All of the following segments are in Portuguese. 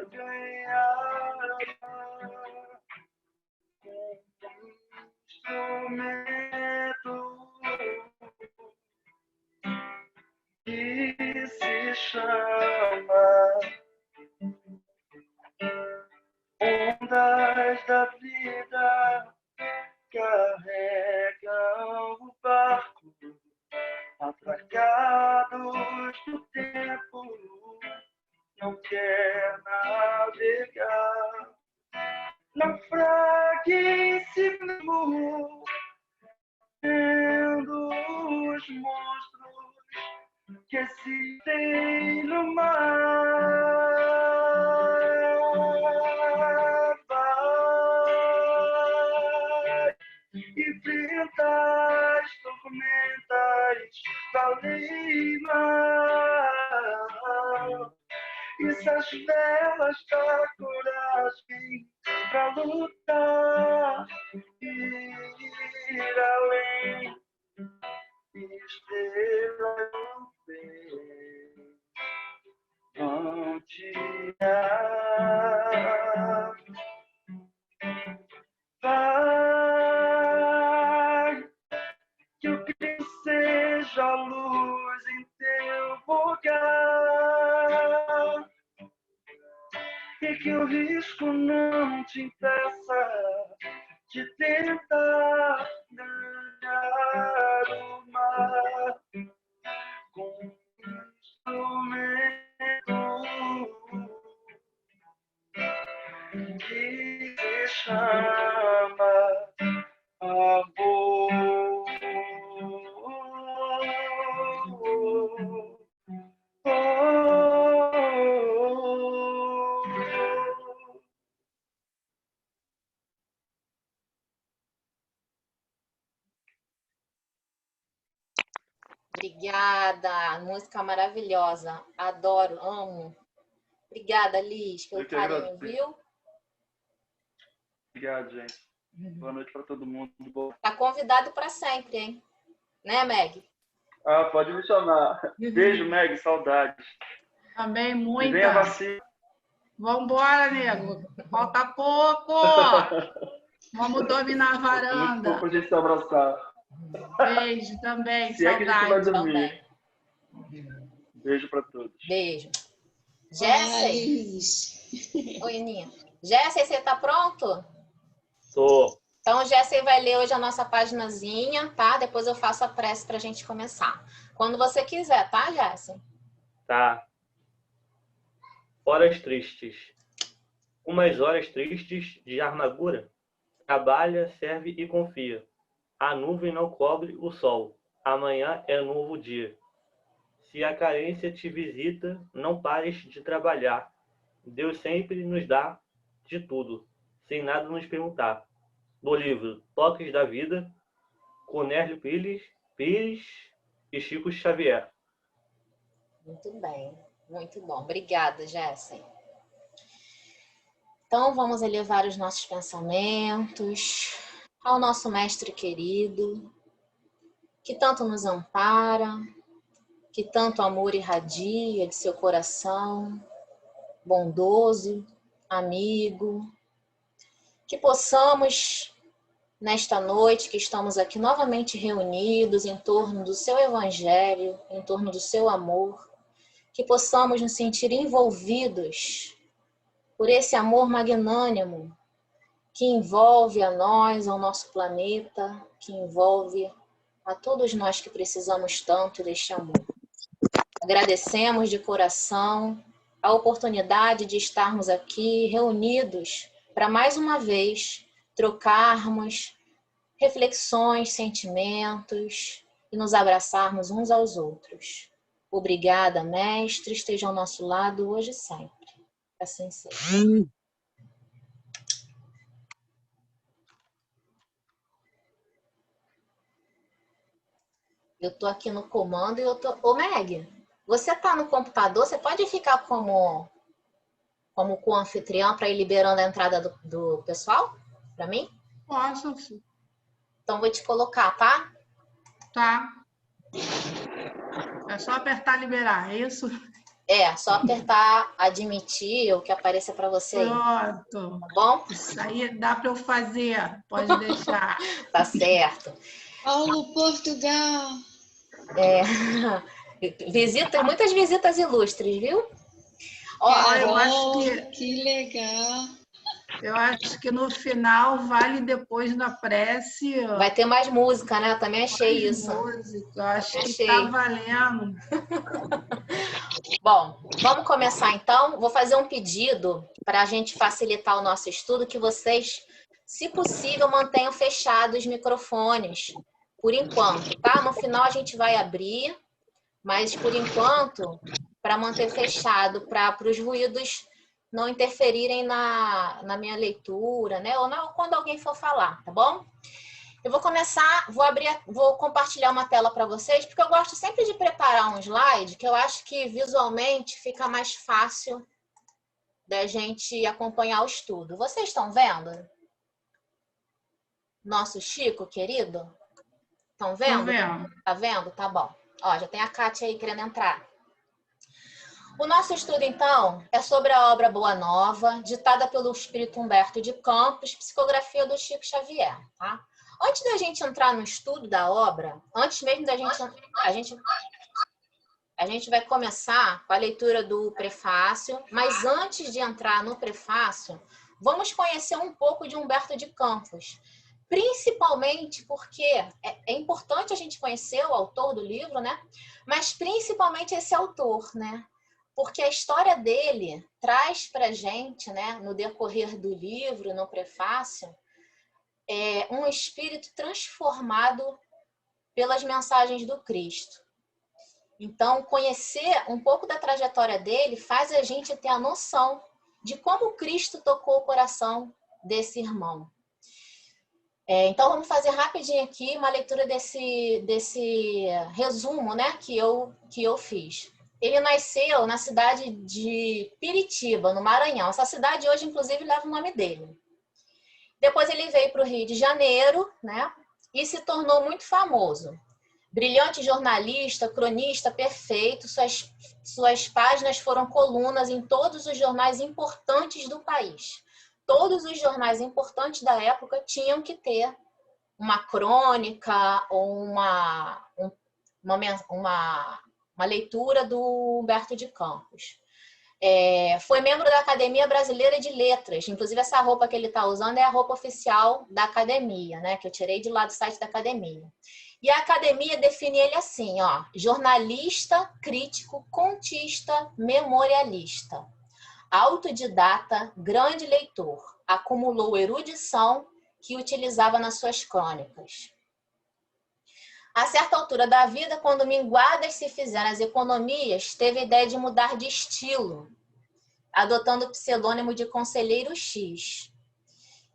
ganhar com instrumento que se chama ondas da vida carregam o barco, atracados no tempo, não quer navegar. Naufrague em si mesmo, vendo os monstros que existem no mar. Vai enfrentar as tormentas da lima. E as velas da coragem pra lutar, ir além, estrelas do bem, vão te guiar. Vai, que o Cristo seja a luz em teu lugar. E que o risco não te impeça de tentar ganhar o mar com instrumento que se chama amor. Obrigada, música maravilhosa, adoro, amo. Obrigada, Liz, pelo carinho, viu? Obrigado, gente. Boa noite para todo mundo. Tá convidado para sempre, hein? Né, Meg? Ah, pode me chamar. Beijo, Meg, saudades. Também muita. Vem a vacina. Vambora, nego. Falta pouco. Vamos dominar a varanda. Muito pouco a gente se abraçar. Beijo também, se saudade. É que a gente vai dormir. Também. Beijo para todos. Beijo. Jéssica. Oi, Aninha. Jéssica, você tá pronto? Tô. Então, Jéssica vai ler hoje a nossa paginazinha, tá? Depois eu faço a prece pra gente começar. Quando você quiser, tá, Jéssica? Tá. Horas tristes. Umas horas tristes de amargura. Trabalha, serve e confia. A nuvem não cobre o sol. Amanhã é novo dia. Se a carência te visita, não pares de trabalhar. Deus sempre nos dá de tudo, sem nada nos perguntar. Do livro Toques da Vida, Cornélio Pires e Chico Xavier. Muito bem, muito bom. Obrigada, Jéssica. Então, vamos elevar os nossos pensamentos ao nosso mestre querido, que tanto nos ampara, que tanto amor irradia de seu coração, bondoso, amigo, que possamos, nesta noite que estamos aqui novamente reunidos em torno do seu evangelho, em torno do seu amor, que possamos nos sentir envolvidos por esse amor magnânimo que envolve a nós, ao nosso planeta, que envolve a todos nós que precisamos tanto deste amor. Agradecemos de coração a oportunidade de estarmos aqui reunidos para mais uma vez trocarmos reflexões, sentimentos e nos abraçarmos uns aos outros. Obrigada, mestre, esteja ao nosso lado hoje e sempre. Assim seja. Eu tô aqui no comando e eu tô... Ô, Meg, você tá no computador, você pode ficar como co-anfitriã para ir liberando a entrada do pessoal para mim? Posso, sim. Então vou te colocar, tá? Tá. É só apertar liberar, é isso? Só apertar admitir ou que apareça para você aí, Pronto. tá bom? Isso aí dá para eu fazer. Pode deixar. Tá certo. Paulo, Portugal. Muitas visitas ilustres, viu? Ó, eu Carol, acho que legal. Eu acho que no final vale depois da prece. Vai ter mais música, né? Eu também achei isso. Música. Eu acho que Achei. tá valendo. Bom, vamos começar então. Vou fazer um pedido para a gente facilitar o nosso estudo, que vocês, se possível, mantenham fechados os microfones, por enquanto, tá? No final a gente vai abrir, mas por enquanto, para manter fechado, para os ruídos não interferirem na minha leitura, né? Ou não, quando alguém for falar, tá bom? Eu vou começar, vou compartilhar uma tela para vocês, porque eu gosto sempre de preparar um slide que eu acho que visualmente fica mais fácil da gente acompanhar o estudo. Vocês estão vendo? Nosso Chico, querido? Estão vendo? Tô vendo. Tá vendo? Tá bom. Ó, já tem a Kátia aí querendo entrar. O nosso estudo, então, é sobre a obra Boa Nova, ditada pelo Espírito Humberto de Campos, psicografia do Chico Xavier, tá? Antes da gente entrar no estudo da obra, antes mesmo da gente... A gente vai começar com a leitura do prefácio, mas antes de entrar no prefácio, vamos conhecer um pouco de Humberto de Campos. Principalmente porque é importante a gente conhecer o autor do livro, né? Mas principalmente esse autor, né? Porque a história dele traz para a gente, né, no decorrer do livro, no prefácio, um espírito transformado pelas mensagens do Cristo. Então, conhecer um pouco da trajetória dele faz a gente ter a noção de como Cristo tocou o coração desse irmão. Então, vamos fazer rapidinho aqui uma leitura desse resumo, né, que eu fiz. Ele nasceu na cidade de Piritiba, no Maranhão. Essa cidade hoje, inclusive, leva o nome dele. Depois ele veio para o Rio de Janeiro, né, e se tornou muito famoso. Brilhante jornalista, cronista perfeito, suas páginas foram colunas em todos os jornais importantes do país. Todos os jornais importantes da época tinham que ter uma crônica ou uma leitura do Humberto de Campos. Foi membro da Academia Brasileira de Letras. Inclusive, essa roupa que ele está usando é a roupa oficial da academia, né? Que eu tirei de lá do site da academia. E a academia define ele assim, ó: jornalista, crítico, contista, memorialista. Autodidata, grande leitor. Acumulou erudição que utilizava nas suas crônicas. A certa altura da vida, quando minguadas se fizeram as economias, teve a ideia de mudar de estilo, adotando o pseudônimo de Conselheiro X.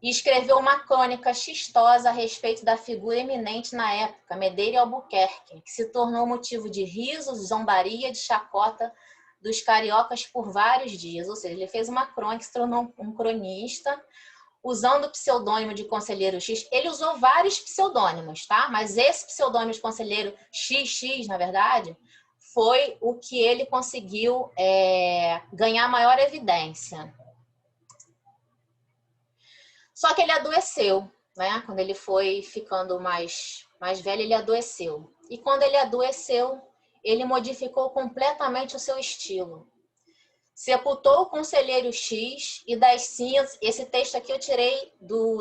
E escreveu uma crônica xistosa a respeito da figura eminente na época, Medeira Albuquerque, que se tornou motivo de riso, zombaria, de chacota dos cariocas por vários dias. Ou seja, ele fez uma crônica, se tornou um cronista, usando o pseudônimo de Conselheiro X. Ele usou vários pseudônimos, tá? Mas esse pseudônimo de Conselheiro XX, na verdade, foi o que ele conseguiu ganhar maior evidência. Só que ele adoeceu, né? Quando ele foi ficando mais velho, ele adoeceu. E quando ele adoeceu, ele modificou completamente o seu estilo. Sepultou o Conselheiro X e das cinzas. Esse texto aqui eu tirei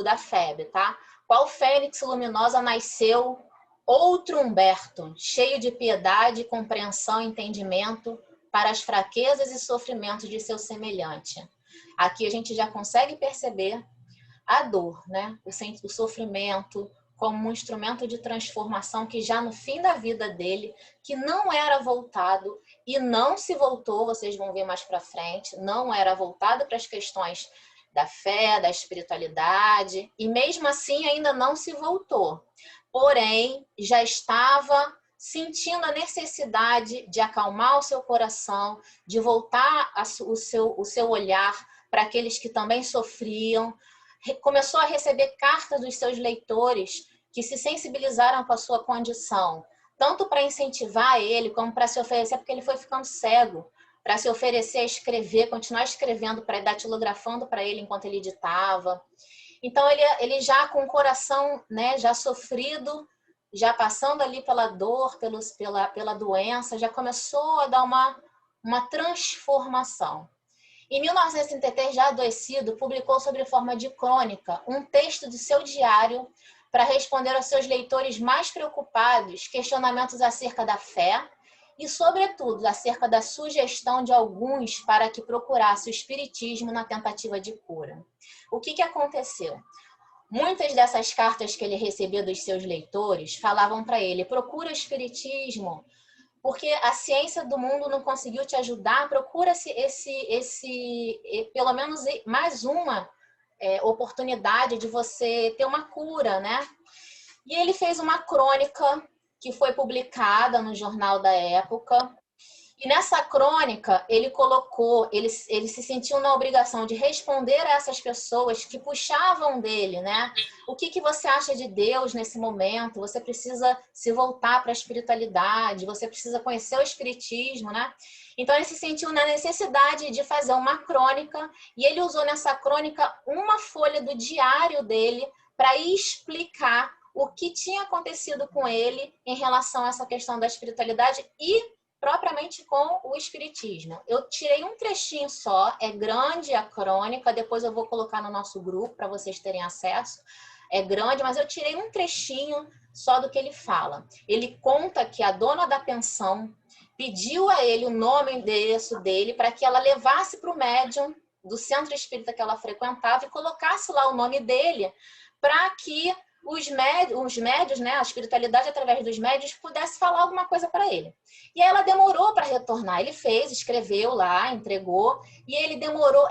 da FEB, tá? Qual fênix luminosa nasceu outro Humberto, cheio de piedade, compreensão e entendimento para as fraquezas e sofrimentos de seu semelhante. Aqui a gente já consegue perceber a dor, né? O sofrimento como um instrumento de transformação que já no fim da vida dele, que não era voltado e não se voltou, vocês vão ver mais para frente, não era voltado para as questões da fé, da espiritualidade, e mesmo assim ainda não se voltou. Porém, já estava sentindo a necessidade de acalmar o seu coração, de voltar o seu olhar para aqueles que também sofriam. Começou a receber cartas dos seus leitores que se sensibilizaram com a sua condição, tanto para incentivar ele, como para se oferecer, porque ele foi ficando cego, para se oferecer a escrever, continuar escrevendo, para datilografando para ele enquanto ele ditava. Então, ele já com o coração, né, já sofrido, já passando ali pela dor, pela doença, já começou a dar uma transformação. Em 1933, já adoecido, publicou sob forma de crônica um texto de seu diário para responder aos seus leitores mais preocupados questionamentos acerca da fé e, sobretudo, acerca da sugestão de alguns para que procurasse o espiritismo na tentativa de cura. O que aconteceu? Muitas dessas cartas que ele recebia dos seus leitores falavam para ele: procura o espiritismo, porque a ciência do mundo não conseguiu te ajudar, procura pelo menos mais uma oportunidade de você ter uma cura, né? E ele fez uma crônica que foi publicada no jornal da época. E nessa crônica, ele se sentiu na obrigação de responder a essas pessoas que puxavam dele, né? O que você acha de Deus nesse momento? Você precisa se voltar para a espiritualidade, você precisa conhecer o espiritismo, né? Então, ele se sentiu na necessidade de fazer uma crônica, e ele usou nessa crônica uma folha do diário dele para explicar o que tinha acontecido com ele em relação a essa questão da espiritualidade e propriamente com o espiritismo. Eu tirei um trechinho só, é grande a crônica, depois eu vou colocar no nosso grupo para vocês terem acesso. É grande, mas eu tirei um trechinho só do que ele fala. Ele conta que a dona da pensão pediu a ele o nome e o endereço dele para que ela levasse para o médium do centro espírita que ela frequentava e colocasse lá o nome dele para que os médios, né, a espiritualidade através dos médios, pudesse falar alguma coisa para ele. E aí ela demorou para retornar. Ele fez, escreveu lá, entregou, e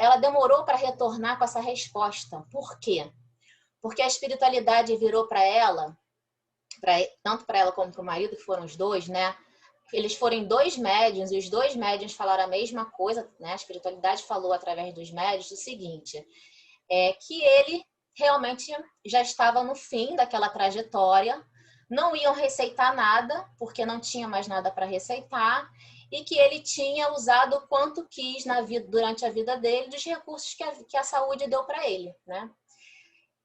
ela demorou para retornar com essa resposta. Por quê? Porque a espiritualidade virou para ela, tanto para ela como para o marido, que foram os dois, né? Eles foram 2 médiuns, e os 2 médiuns falaram a mesma coisa, né? A espiritualidade falou através dos médiuns o seguinte, que ele realmente já estava no fim daquela trajetória, não iam receitar nada, porque não tinha mais nada para receitar, e que ele tinha usado o quanto quis durante a vida dele, dos recursos que a saúde deu para ele, né?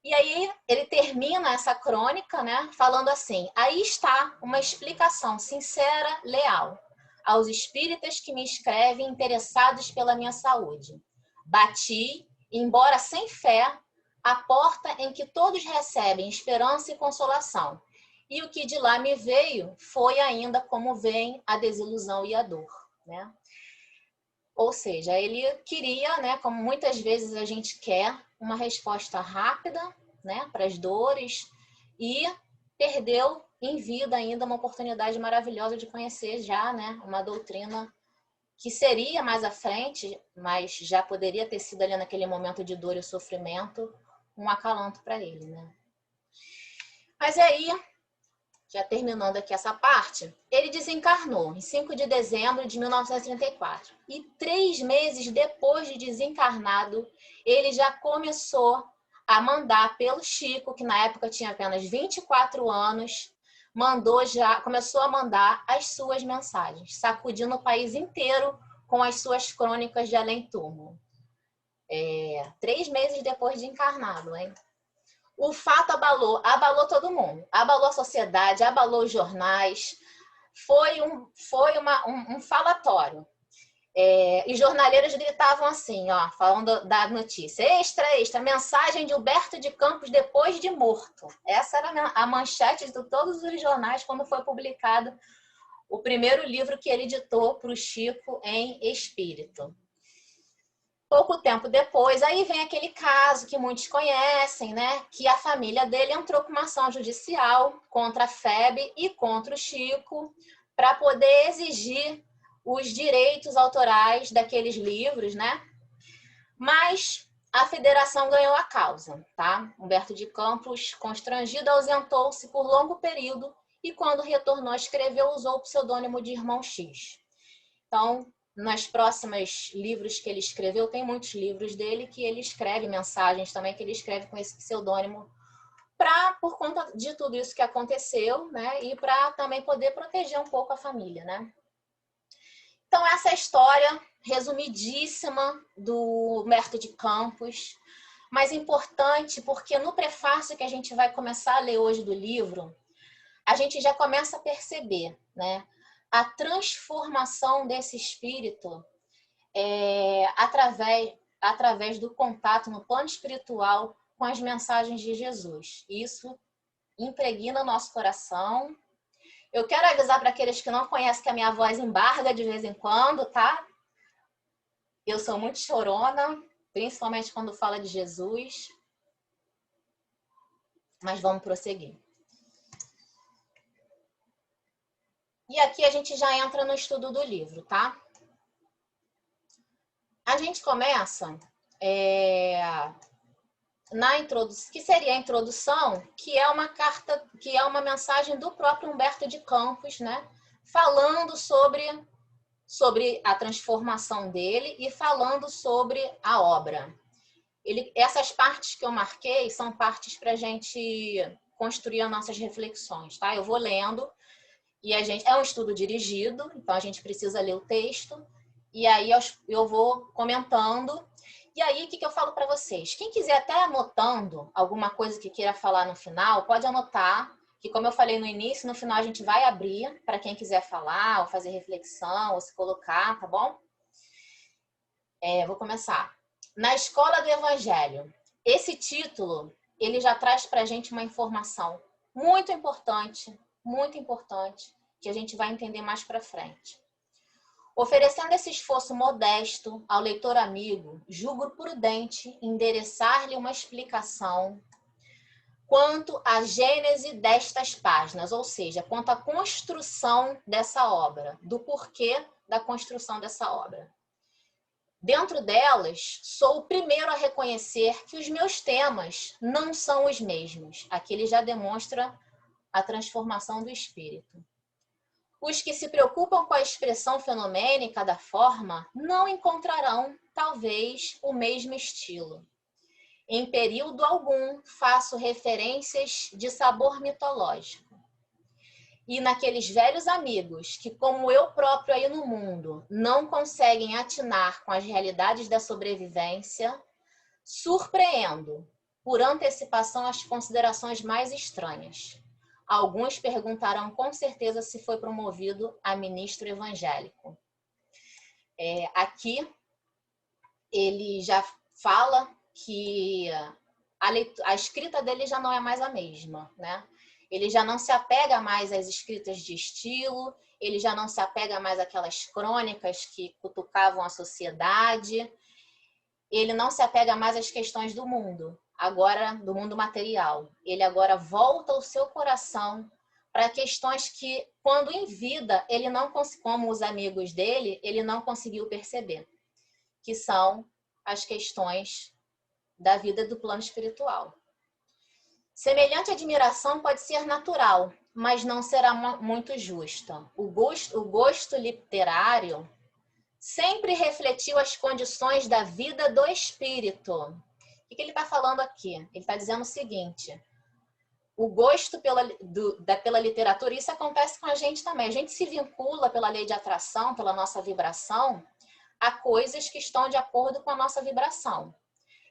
E aí ele termina essa crônica, né, falando assim: aí está uma explicação sincera, leal, aos espíritas que me escrevem interessados pela minha saúde. Bati, embora sem fé, a porta em que todos recebem esperança e consolação. E o que de lá me veio foi ainda como vem a desilusão e a dor, né? Ou seja, ele queria, né, como muitas vezes a gente quer, uma resposta rápida, né, para as dores, e perdeu em vida ainda uma oportunidade maravilhosa de conhecer já, né, uma doutrina que seria mais à frente, mas já poderia ter sido ali naquele momento de dor e sofrimento, um acalanto para ele, né? Mas aí, já terminando aqui essa parte, ele desencarnou em 5 de dezembro de 1934. E 3 meses depois de desencarnado, ele já começou a mandar pelo Chico, que na época tinha apenas 24 anos, começou a mandar as suas mensagens, sacudindo o país inteiro com as suas crônicas de além-túmulo. 3 meses depois de encarnado, hein? O fato abalou todo mundo, abalou a sociedade, abalou os jornais, foi um falatório. E jornaleiros gritavam assim, ó, falando da notícia: extra, mensagem de Humberto de Campos depois de morto. Essa era a manchete de todos os jornais quando foi publicado o primeiro livro que ele ditou para o Chico em espírito. Pouco tempo depois, aí vem aquele caso que muitos conhecem, né? Que a família dele entrou com uma ação judicial contra a FEB e contra o Chico para poder exigir os direitos autorais daqueles livros, né? Mas a federação ganhou a causa, tá? Humberto de Campos, constrangido, ausentou-se por longo período e quando retornou a escrever, usou o pseudônimo de Irmão X. Então, nos próximos livros que ele escreveu, tem muitos livros dele que ele escreve, mensagens também que ele escreve com esse pseudônimo, por conta de tudo isso que aconteceu, né? E para também poder proteger um pouco a família, né? Então, essa história resumidíssima do Humberto de Campos, mas importante porque no prefácio que a gente vai começar a ler hoje do livro, a gente já começa a perceber, né, a transformação desse espírito através do contato no plano espiritual com as mensagens de Jesus. Isso impregna o nosso coração. Eu quero avisar para aqueles que não conhecem que a minha voz embarga de vez em quando, tá? Eu sou muito chorona, principalmente quando fala de Jesus. Mas vamos prosseguir. E aqui a gente já entra no estudo do livro, tá? A gente começa na introdução, que seria a introdução, que é uma carta, que é uma mensagem do próprio Humberto de Campos, né? Falando sobre a transformação dele e falando sobre a obra. Essas partes que eu marquei são partes para a gente construir as nossas reflexões, tá? Eu vou lendo e é um estudo dirigido, então a gente precisa ler o texto e aí eu vou comentando. E aí, o que eu falo para vocês? Quem quiser até anotando alguma coisa que queira falar no final, pode anotar, que como eu falei no início, no final a gente vai abrir para quem quiser falar, ou fazer reflexão, ou se colocar, tá bom? Vou começar. Na Escola do Evangelho. Esse título, ele já traz para a gente uma informação muito importante, que a gente vai entender mais para frente. Oferecendo esse esforço modesto ao leitor amigo, julgo prudente endereçar-lhe uma explicação quanto à gênese destas páginas, ou seja, quanto à construção dessa obra, do porquê da construção dessa obra. Dentro delas, sou o primeiro a reconhecer que os meus temas não são os mesmos. Aqui ele já demonstra a transformação do espírito. Os que se preocupam com a expressão fenomênica da forma não encontrarão, talvez, o mesmo estilo. Em período algum, faço referências de sabor mitológico. E naqueles velhos amigos que, como eu próprio aí no mundo, não conseguem atinar com as realidades da sobrevivência, surpreendo, por antecipação, as considerações mais estranhas. Alguns perguntarão com certeza se foi promovido a ministro evangélico. Aqui, ele já fala que a escrita dele já não é mais a mesma, né? Ele já não se apega mais às escritas de estilo, ele já não se apega mais àquelas crônicas que cutucavam a sociedade, ele não se apega mais às questões do mundo, agora do mundo material. Ele agora volta o seu coração para questões que, quando em vida, ele não como os amigos dele, ele não conseguiu perceber, que são as questões da vida do plano espiritual. Semelhante admiração pode ser natural, mas não será muito justa. O gosto literário sempre refletiu as condições da vida do espírito. O que ele está falando aqui? Ele está dizendo o seguinte: o gosto pela literatura, isso acontece com a gente também. A gente se vincula pela lei de atração, pela nossa vibração, a coisas que estão de acordo com a nossa vibração.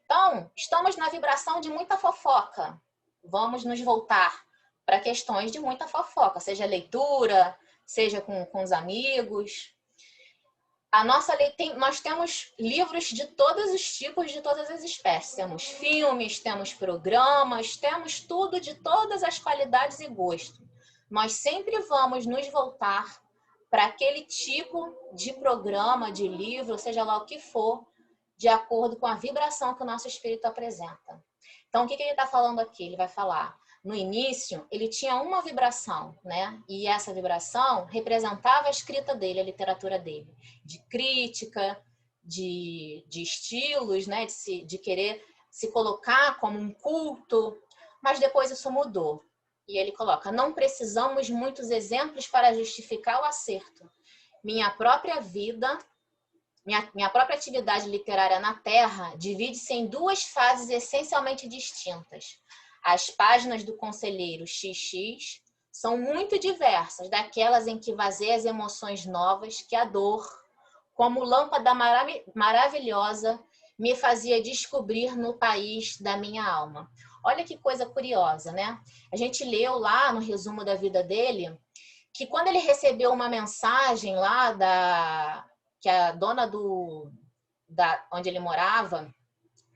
Então, estamos na vibração de muita fofoca. Vamos nos voltar para questões de muita fofoca, seja leitura, seja com os amigos. Nós temos livros de todos os tipos, de todas as espécies. Temos filmes, temos programas, temos tudo de todas as qualidades e gostos. Nós sempre vamos nos voltar para aquele tipo de programa, de livro, seja lá o que for, de acordo com a vibração que o nosso espírito apresenta. Então, o que ele está falando aqui? Ele vai falar, no início, ele tinha uma vibração, né? E essa vibração representava a escrita dele, a literatura dele, de crítica, de estilos, né? De querer se colocar como um culto, mas depois isso mudou. E ele coloca, não precisamos muitos exemplos para justificar o acerto. Minha própria vida... Minha própria atividade literária na Terra divide-se em duas fases essencialmente distintas. As páginas do conselheiro XX são muito diversas daquelas em que vazei as emoções novas que a dor, como lâmpada maravilhosa, me fazia descobrir no país da minha alma. Olha que coisa curiosa, né? A gente leu lá no resumo da vida dele que quando ele recebeu uma mensagem lá que a dona onde ele morava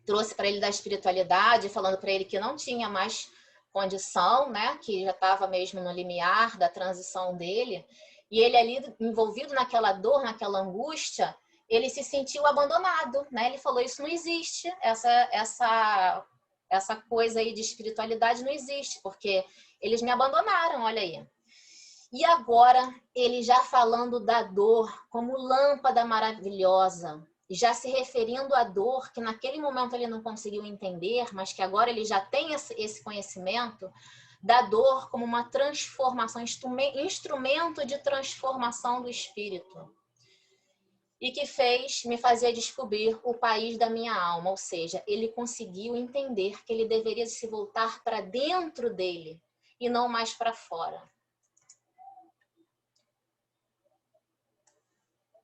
trouxe para ele da espiritualidade, falando para ele que não tinha mais condição, né? Que já estava mesmo no limiar da transição dele. E ele ali, envolvido naquela dor, naquela angústia, ele se sentiu abandonado, né? Ele falou, isso não existe, essa coisa aí de espiritualidade não existe, porque eles me abandonaram, olha aí. E agora, ele já falando da dor como lâmpada maravilhosa, já se referindo à dor que naquele momento ele não conseguiu entender, mas que agora ele já tem esse conhecimento da dor como uma transformação, instrumento de transformação do espírito. E que me fazer descobrir o país da minha alma, ou seja, ele conseguiu entender que ele deveria se voltar para dentro dele e não mais para fora.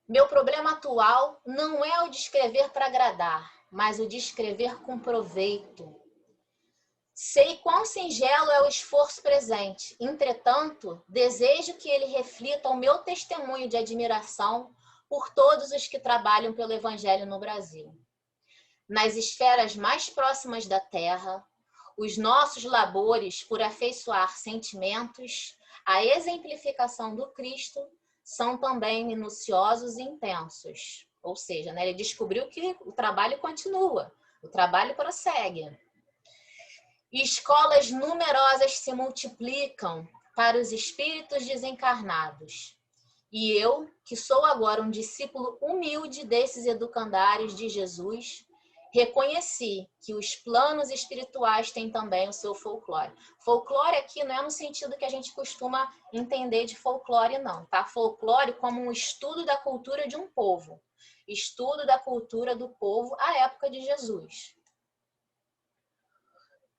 Meu problema atual não é o de escrever para agradar, mas o de escrever com proveito. Sei quão singelo é o esforço presente. Entretanto, desejo que ele reflita o meu testemunho de admiração por todos os que trabalham pelo Evangelho no Brasil. Nas esferas mais próximas da Terra, os nossos labores por afeiçoar sentimentos, a exemplificação do Cristo, são também minuciosos e intensos. Ou seja, né, ele descobriu que o trabalho continua, o trabalho prossegue. Escolas numerosas se multiplicam para os espíritos desencarnados. E eu, que sou agora um discípulo humilde desses educandários de Jesus, reconheci que os planos espirituais têm também o seu folclore. Folclore aqui não é no sentido que a gente costuma entender de folclore, não, tá? Folclore como um estudo da cultura de um povo. Estudo da cultura do povo à época de Jesus.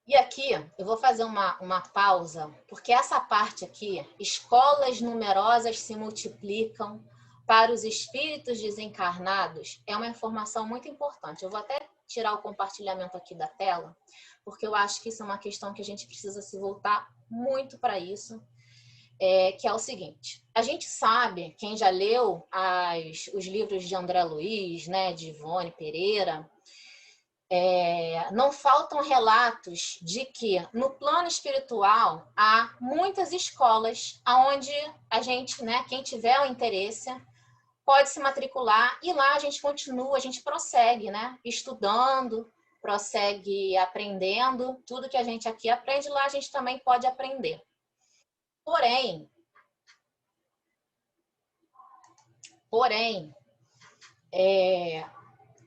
E aqui eu vou fazer uma pausa, porque essa parte aqui, escolas numerosas se multiplicam para os espíritos desencarnados, é uma informação muito importante. Eu vou até tirar o compartilhamento aqui da tela, porque eu acho que isso é uma questão que a gente precisa se voltar muito para isso, que é o seguinte. A gente sabe, quem já leu os livros de André Luiz, né, de Ivone Pereira, não faltam relatos de que no plano espiritual há muitas escolas onde a gente, né, quem tiver o interesse, pode se matricular e lá a gente continua, a gente prossegue, né, estudando, prossegue aprendendo, tudo que a gente aqui aprende lá a gente também pode aprender. Porém,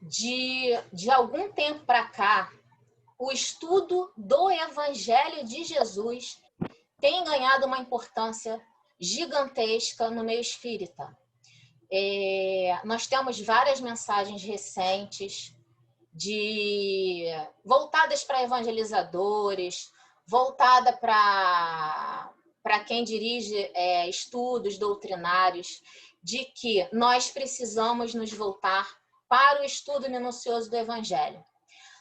de algum tempo para cá, o estudo do Evangelho de Jesus tem ganhado uma importância gigantesca no meio espírita. Nós temos várias mensagens recentes voltadas para evangelizadores, voltada para quem dirige estudos doutrinários, de que nós precisamos nos voltar para o estudo minucioso do Evangelho.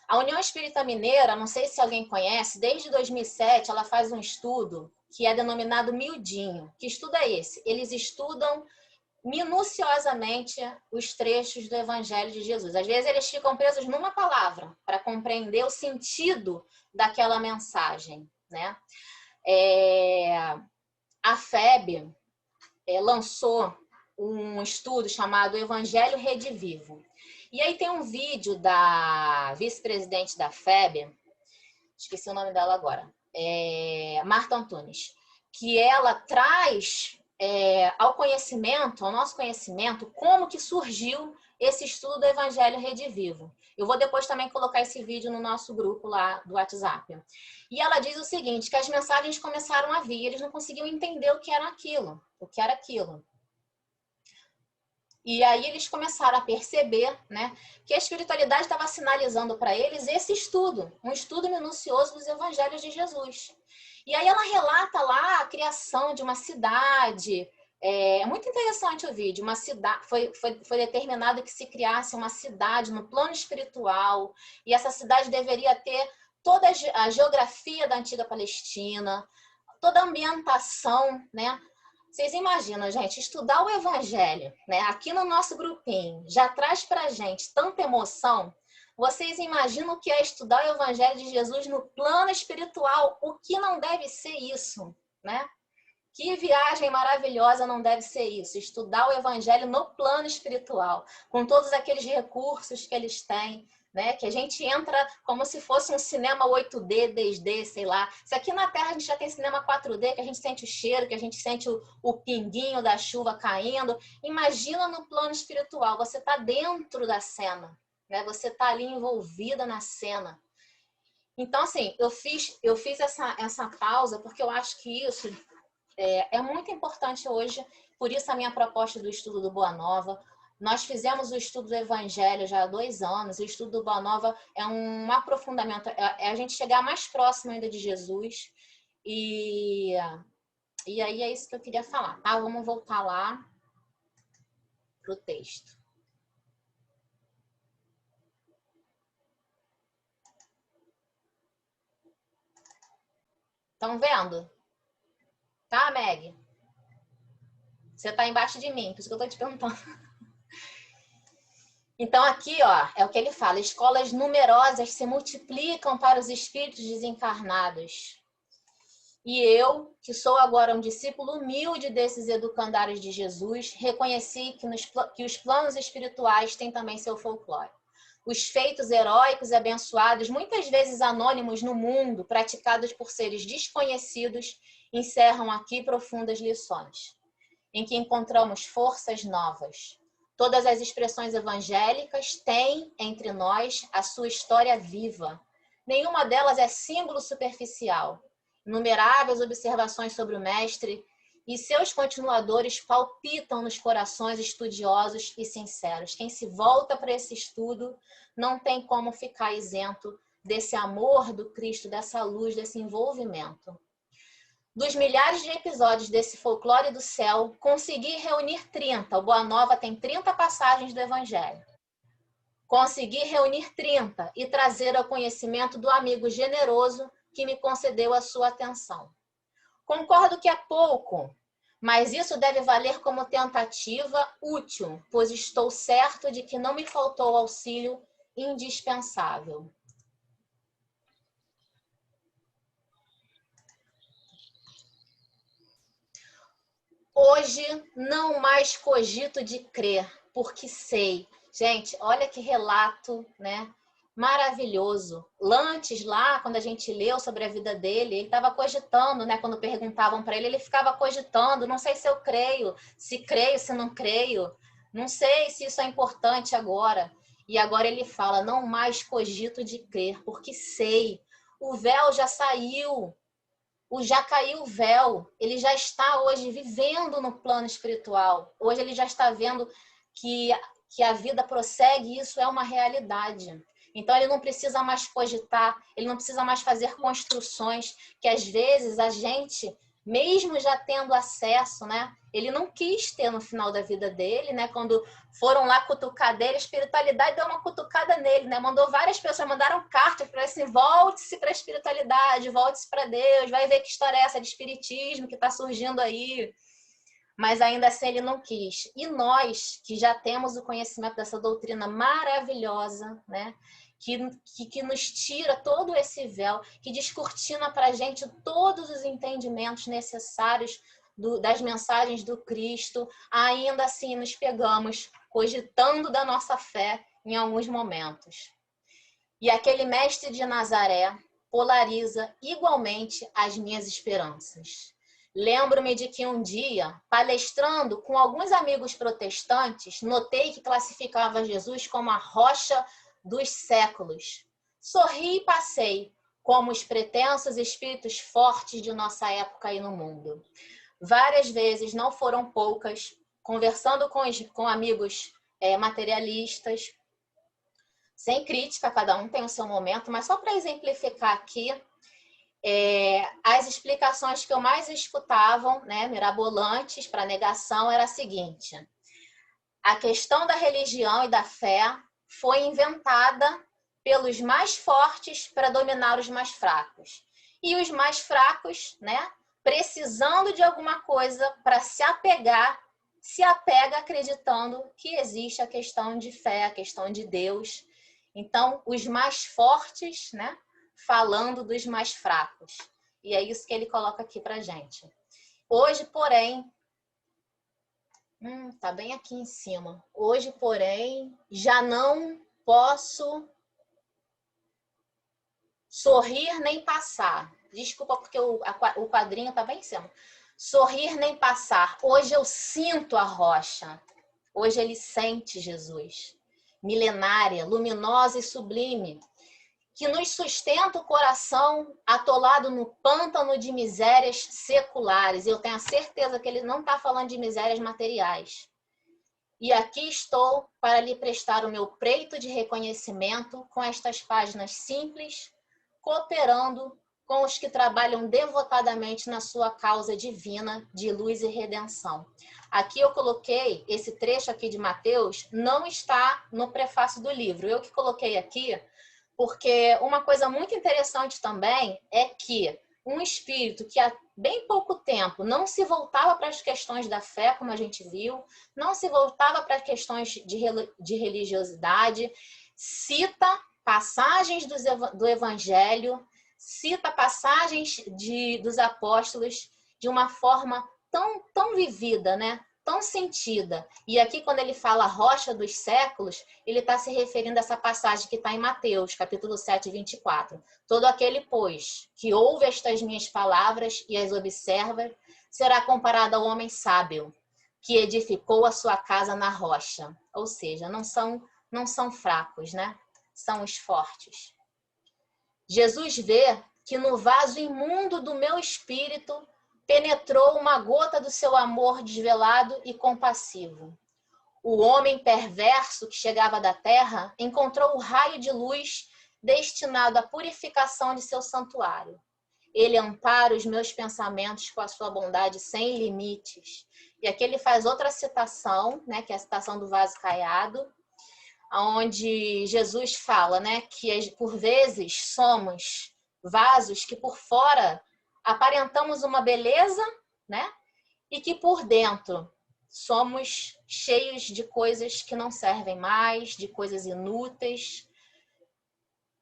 A União Espírita Mineira, não sei se alguém conhece, desde 2007 ela faz um estudo que é denominado Miudinho. Que estudo é esse? Eles estudam minuciosamente os trechos do Evangelho de Jesus. Às vezes eles ficam presos numa palavra para compreender o sentido daquela mensagem, né? A FEB lançou um estudo chamado Evangelho Redivivo. E aí tem um vídeo da vice-presidente da FEB, esqueci o nome dela agora, Marta Antunes, que ela traz ao nosso conhecimento, como que surgiu esse estudo do Evangelho Redivivo. Eu vou depois também colocar esse vídeo no nosso grupo lá do WhatsApp. E ela diz o seguinte, que as mensagens começaram a vir, eles não conseguiam entender o que era aquilo. E aí eles começaram a perceber, né, que a espiritualidade estava sinalizando para eles esse estudo, um estudo minucioso dos Evangelhos de Jesus. E aí ela relata lá a criação de uma cidade É muito interessante o vídeo. Uma cidade, foi determinado que se criasse uma cidade no plano espiritual, e essa cidade deveria ter toda a geografia da antiga Palestina, toda a ambientação, né? Vocês imaginam, gente, estudar o Evangelho, né? Aqui no nosso grupinho, já traz pra gente tanta emoção. Vocês imaginam o que é estudar o Evangelho de Jesus no plano espiritual? O que não deve ser isso, né? Que viagem maravilhosa não deve ser isso, estudar o Evangelho no plano espiritual, com todos aqueles recursos que eles têm, né? Que a gente entra como se fosse um cinema 8D, 10D, sei lá. Se aqui na Terra a gente já tem cinema 4D, que a gente sente o cheiro, que a gente sente o pinguinho da chuva caindo, imagina no plano espiritual, você está dentro da cena, né? Você está ali envolvida na cena. Então, assim, eu fiz essa pausa porque eu acho que isso é muito importante hoje, por isso a minha proposta do estudo do Boa Nova. Nós fizemos o estudo do Evangelho já há 2 anos, o estudo do Boa Nova é um aprofundamento, é a gente chegar mais próximo ainda de Jesus, e aí é isso que eu queria falar, tá? Vamos voltar lá para o texto. Estão vendo? Tá, Meg? Você tá embaixo de mim, por isso que eu tô te perguntando. Então aqui, ó, é o que ele fala, escolas numerosas se multiplicam para os espíritos desencarnados. E eu, que sou agora um discípulo humilde desses educandários de Jesus, reconheci que os planos espirituais têm também seu folclore. Os feitos heróicos e abençoados, muitas vezes anônimos no mundo, praticados por seres desconhecidos, encerram aqui profundas lições, em que encontramos forças novas. Todas as expressões evangélicas têm, entre nós, a sua história viva. Nenhuma delas é símbolo superficial. Inumeráveis observações sobre o Mestre e seus continuadores palpitam nos corações estudiosos e sinceros. Quem se volta para esse estudo não tem como ficar isento desse amor do Cristo, dessa luz, desse envolvimento. Dos milhares de episódios desse folclore do céu, consegui reunir 30. O Boa Nova tem 30 passagens do Evangelho. Consegui reunir 30 e trazer ao conhecimento do amigo generoso que me concedeu a sua atenção. Concordo que é pouco, mas isso deve valer como tentativa útil, pois estou certo de que não me faltou auxílio indispensável. Hoje não mais cogito de crer, porque sei. Gente, olha que relato, né? Maravilhoso. Antes, lá, quando a gente leu sobre a vida dele, ele estava cogitando, né? Quando perguntavam para ele, ele ficava cogitando. Não sei se eu creio, se não creio. Não sei se isso é importante agora. E agora ele fala, não mais cogito de crer, porque sei. O véu já saiu. Já caiu o véu, ele já está hoje vivendo no plano espiritual. Hoje ele já está vendo que a vida prossegue e isso é uma realidade. Então ele não precisa mais cogitar, ele não precisa mais fazer construções que às vezes a gente, mesmo já tendo acesso, né? Ele não quis ter no final da vida dele, né? Quando foram lá cutucar dele, a espiritualidade deu uma cutucada nele, né? Mandou várias pessoas, mandaram cartas para assim, volte-se para a espiritualidade, volte-se para Deus, vai ver que história é essa de espiritismo que está surgindo aí. Mas ainda assim ele não quis. E nós, que já temos o conhecimento dessa doutrina maravilhosa, né? Que nos tira todo esse véu, que descortina para a gente todos os entendimentos necessários das mensagens do Cristo, ainda assim nos pegamos cogitando da nossa fé em alguns momentos. E aquele mestre de Nazaré polariza igualmente as minhas esperanças. Lembro-me de que um dia, palestrando com alguns amigos protestantes, notei que classificava Jesus como a rocha dos séculos. Sorri e passei, como os pretensos espíritos fortes de nossa época aí no mundo. Várias vezes, não foram poucas, conversando com amigos materialistas, sem crítica, cada um tem o seu momento, mas só para exemplificar aqui, As explicações que eu mais escutava, né, mirabolantes para a negação, era a seguinte: a questão da religião e da fé foi inventada pelos mais fortes para dominar os mais fracos. E os mais fracos, né, precisando de alguma coisa para se apegar, se apega acreditando que existe a questão de fé, a questão de Deus. Então, os mais fortes, né, falando dos mais fracos. E é isso que ele coloca aqui para gente. Hoje, porém, tá bem aqui em cima. Hoje, porém, já não posso sorrir nem passar. Desculpa, porque o quadrinho tá bem em cima. Sorrir nem passar. Hoje eu sinto a rocha. Hoje ele sente Jesus. Milenária, luminosa e sublime, que nos sustenta o coração atolado no pântano de misérias seculares. Eu tenho a certeza que ele não está falando de misérias materiais. E aqui estou para lhe prestar o meu preito de reconhecimento com estas páginas simples, cooperando com os que trabalham devotadamente na sua causa divina de luz e redenção. Aqui eu coloquei, esse trecho aqui de Mateus, não está no prefácio do livro. Eu que coloquei aqui, porque uma coisa muito interessante também é que um espírito que há bem pouco tempo não se voltava para as questões da fé, como a gente viu, não se voltava para as questões de religiosidade, cita passagens do Evangelho, cita passagens dos apóstolos de uma forma tão vivida, né? Tão sentida. E aqui, quando ele fala rocha dos séculos, ele está se referindo a essa passagem que está em Mateus, capítulo 7, 24. Todo aquele, pois, que ouve estas minhas palavras e as observa, será comparado ao homem sábio, que edificou a sua casa na rocha. Ou seja, não são fracos, né? São os fortes. Jesus vê que no vaso imundo do meu espírito penetrou uma gota do seu amor desvelado e compassivo. O homem perverso que chegava da terra encontrou o raio de luz destinado à purificação de seu santuário. Ele ampara os meus pensamentos com a sua bondade sem limites. E aqui ele faz outra citação, né, que é a citação do vaso caiado, onde Jesus fala, né, que por vezes somos vasos que por fora aparentamos uma beleza, né? E que por dentro somos cheios de coisas que não servem mais, de coisas inúteis,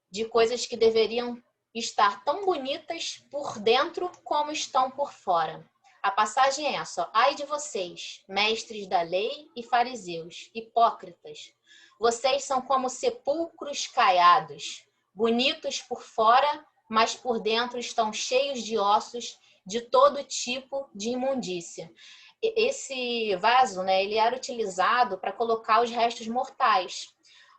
de coisas que deveriam estar tão bonitas por dentro como estão por fora. A passagem é essa: ai de vocês, mestres da lei e fariseus, hipócritas. Vocês são como sepulcros caiados, bonitos por fora, mas por dentro estão cheios de ossos de todo tipo de imundícia. Esse vaso, né, ele era utilizado para colocar os restos mortais.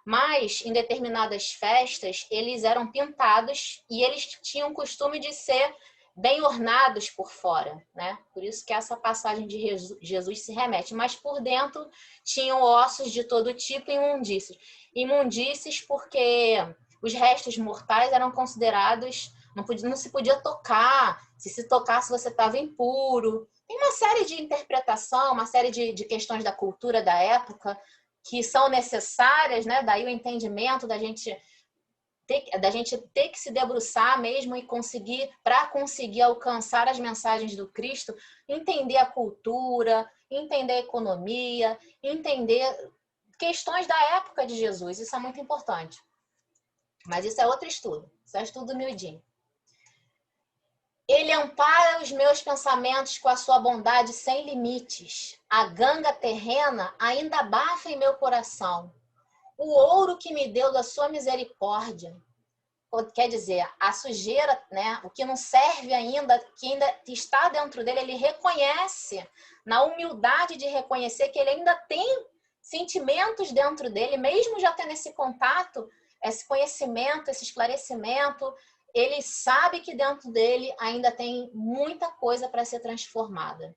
Mas, em determinadas festas, eles eram pintados e eles tinham o costume de ser bem ornados por fora, né? Por isso que essa passagem de Jesus se remete. Mas por dentro tinham ossos de todo tipo e imundícias. Imundícias porque os restos mortais eram considerados, não se podia tocar, se tocasse você estava impuro. Tem uma série de interpretação, uma série de questões da cultura da época que são necessárias, né? Daí o entendimento da gente ter que se debruçar mesmo e para conseguir alcançar as mensagens do Cristo, entender a cultura, entender a economia, entender questões da época de Jesus. Isso é muito importante. Mas isso é outro estudo. Isso é estudo miudinho. Ele ampara os meus pensamentos com a sua bondade sem limites. A ganga terrena ainda abafa em meu coração. O ouro que me deu da sua misericórdia. Quer dizer, a sujeira, né, o que não serve ainda, que ainda está dentro dele, ele reconhece, na humildade de reconhecer que ele ainda tem sentimentos dentro dele, mesmo já tendo esse contato, esse conhecimento, esse esclarecimento, ele sabe que dentro dele ainda tem muita coisa para ser transformada.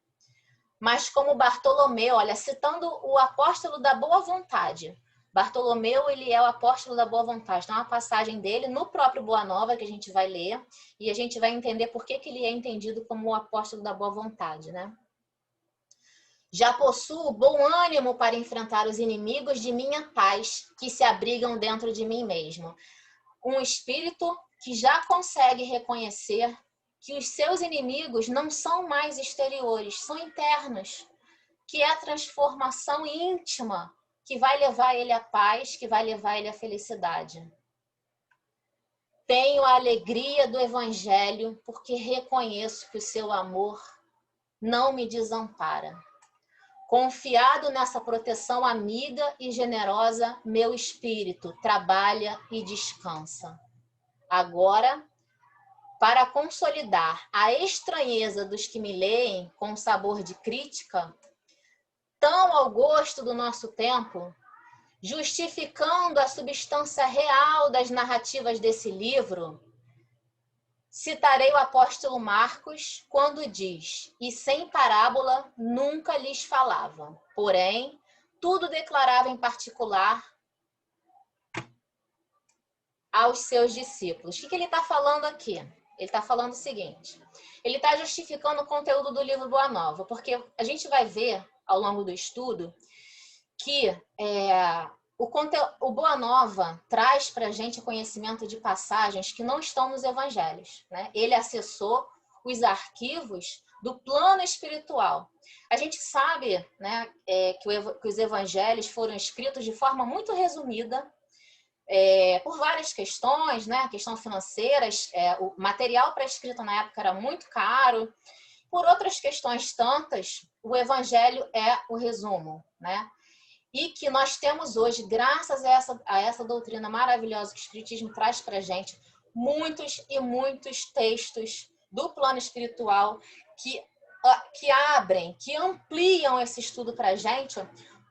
Mas como Bartolomeu, olha, citando o apóstolo da boa vontade, Bartolomeu, ele é o apóstolo da boa vontade. Tem uma passagem dele no próprio Boa Nova que a gente vai ler e a gente vai entender por que ele é entendido como o apóstolo da boa vontade, né? Já possuo bom ânimo para enfrentar os inimigos de minha paz que se abrigam dentro de mim mesmo. Um espírito que já consegue reconhecer que os seus inimigos não são mais exteriores, são internos, que é a transformação íntima que vai levar ele à paz, que vai levar ele à felicidade. Tenho a alegria do Evangelho porque reconheço que o seu amor não me desampara. Confiado nessa proteção amiga e generosa, meu espírito trabalha e descansa. Agora, para consolidar a estranheza dos que me leem com sabor de crítica, tão ao gosto do nosso tempo, justificando a substância real das narrativas desse livro, citarei o apóstolo Marcos quando diz: e sem parábola nunca lhes falava, porém, tudo declarava em particular aos seus discípulos. O que ele está falando aqui? Ele está falando o seguinte, ele está justificando o conteúdo do livro Boa Nova, porque a gente vai ver ao longo do estudo que o Boa Nova traz para a gente conhecimento de passagens que não estão nos evangelhos, né? Ele acessou os arquivos do plano espiritual. A gente sabe, né, que os evangelhos foram escritos de forma muito resumida, por várias questões, né? Questão financeira, o material para escrita na época era muito caro. Por outras questões tantas, o evangelho é o resumo, né? E que nós temos hoje, graças a essa doutrina maravilhosa que o Espiritismo traz para a gente, muitos e muitos textos do plano espiritual que abrem, que ampliam esse estudo para a gente,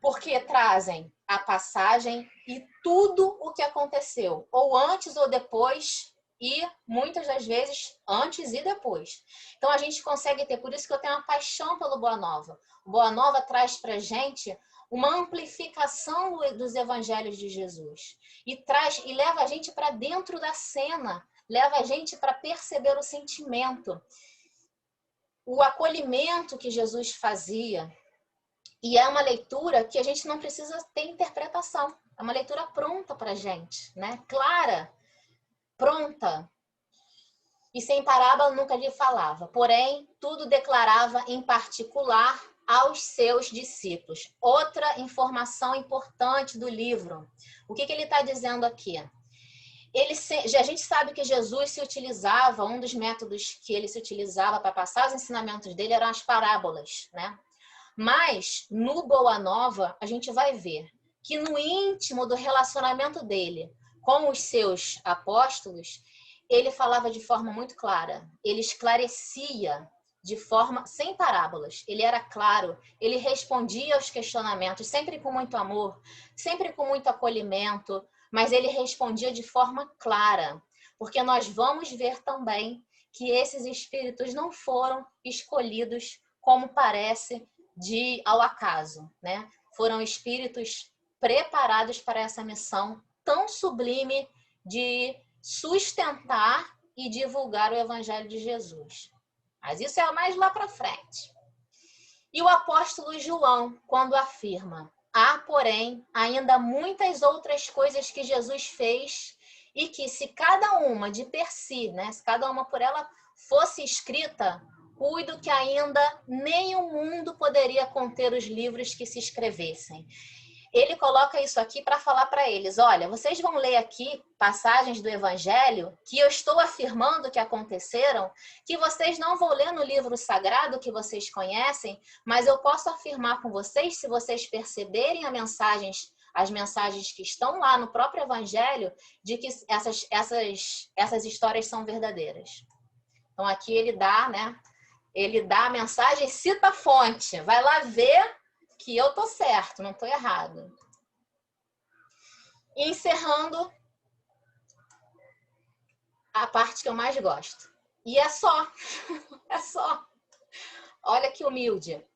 porque trazem a passagem e tudo o que aconteceu, ou antes ou depois, e muitas das vezes antes e depois. Então a gente consegue ter, por isso que eu tenho uma paixão pelo Boa Nova. O Boa Nova traz para a gente uma amplificação dos evangelhos de Jesus e leva a gente para dentro da cena, leva a gente para perceber o sentimento, o acolhimento que Jesus fazia. E é uma leitura que a gente não precisa ter interpretação, é uma leitura pronta para a gente, né? Clara, pronta. E sem parábola nunca lhe falava, porém tudo declarava em particular aos seus discípulos. Outra informação importante do livro. O que ele está dizendo aqui? A gente sabe que Jesus se utilizava, um dos métodos que ele se utilizava para passar os ensinamentos dele eram as parábolas, né? Mas no Boa Nova a gente vai ver que no íntimo do relacionamento dele com os seus apóstolos, ele falava de forma muito clara, ele esclarecia de forma sem parábolas, ele era claro, ele respondia aos questionamentos, sempre com muito amor, sempre com muito acolhimento, mas ele respondia de forma clara, porque nós vamos ver também que esses espíritos não foram escolhidos como parece ao acaso, né? Foram espíritos preparados para essa missão tão sublime de sustentar e divulgar o Evangelho de Jesus. Mas isso é mais lá para frente. E o apóstolo João, quando afirma: há, porém, ainda muitas outras coisas que Jesus fez e que se cada uma de per si, né, se cada uma por ela fosse escrita, cuido que ainda nem o mundo poderia conter os livros que se escrevessem. Ele coloca isso aqui para falar para eles: olha, vocês vão ler aqui passagens do Evangelho que eu estou afirmando que aconteceram, que vocês não vão ler no livro sagrado que vocês conhecem, mas eu posso afirmar com vocês, se vocês perceberem as mensagens que estão lá no próprio Evangelho, de que essas histórias são verdadeiras. Então aqui ele dá, né? Ele dá a mensagem, cita a fonte, vai lá ver que eu tô certo, não tô errado. E encerrando a parte que eu mais gosto. E é só. É só. Olha que humilde.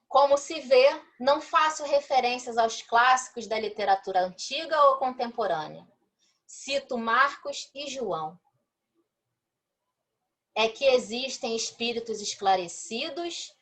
Como se vê, não faço referências aos clássicos da literatura antiga ou contemporânea. Cito Marcos e João. É que existem espíritos esclarecidos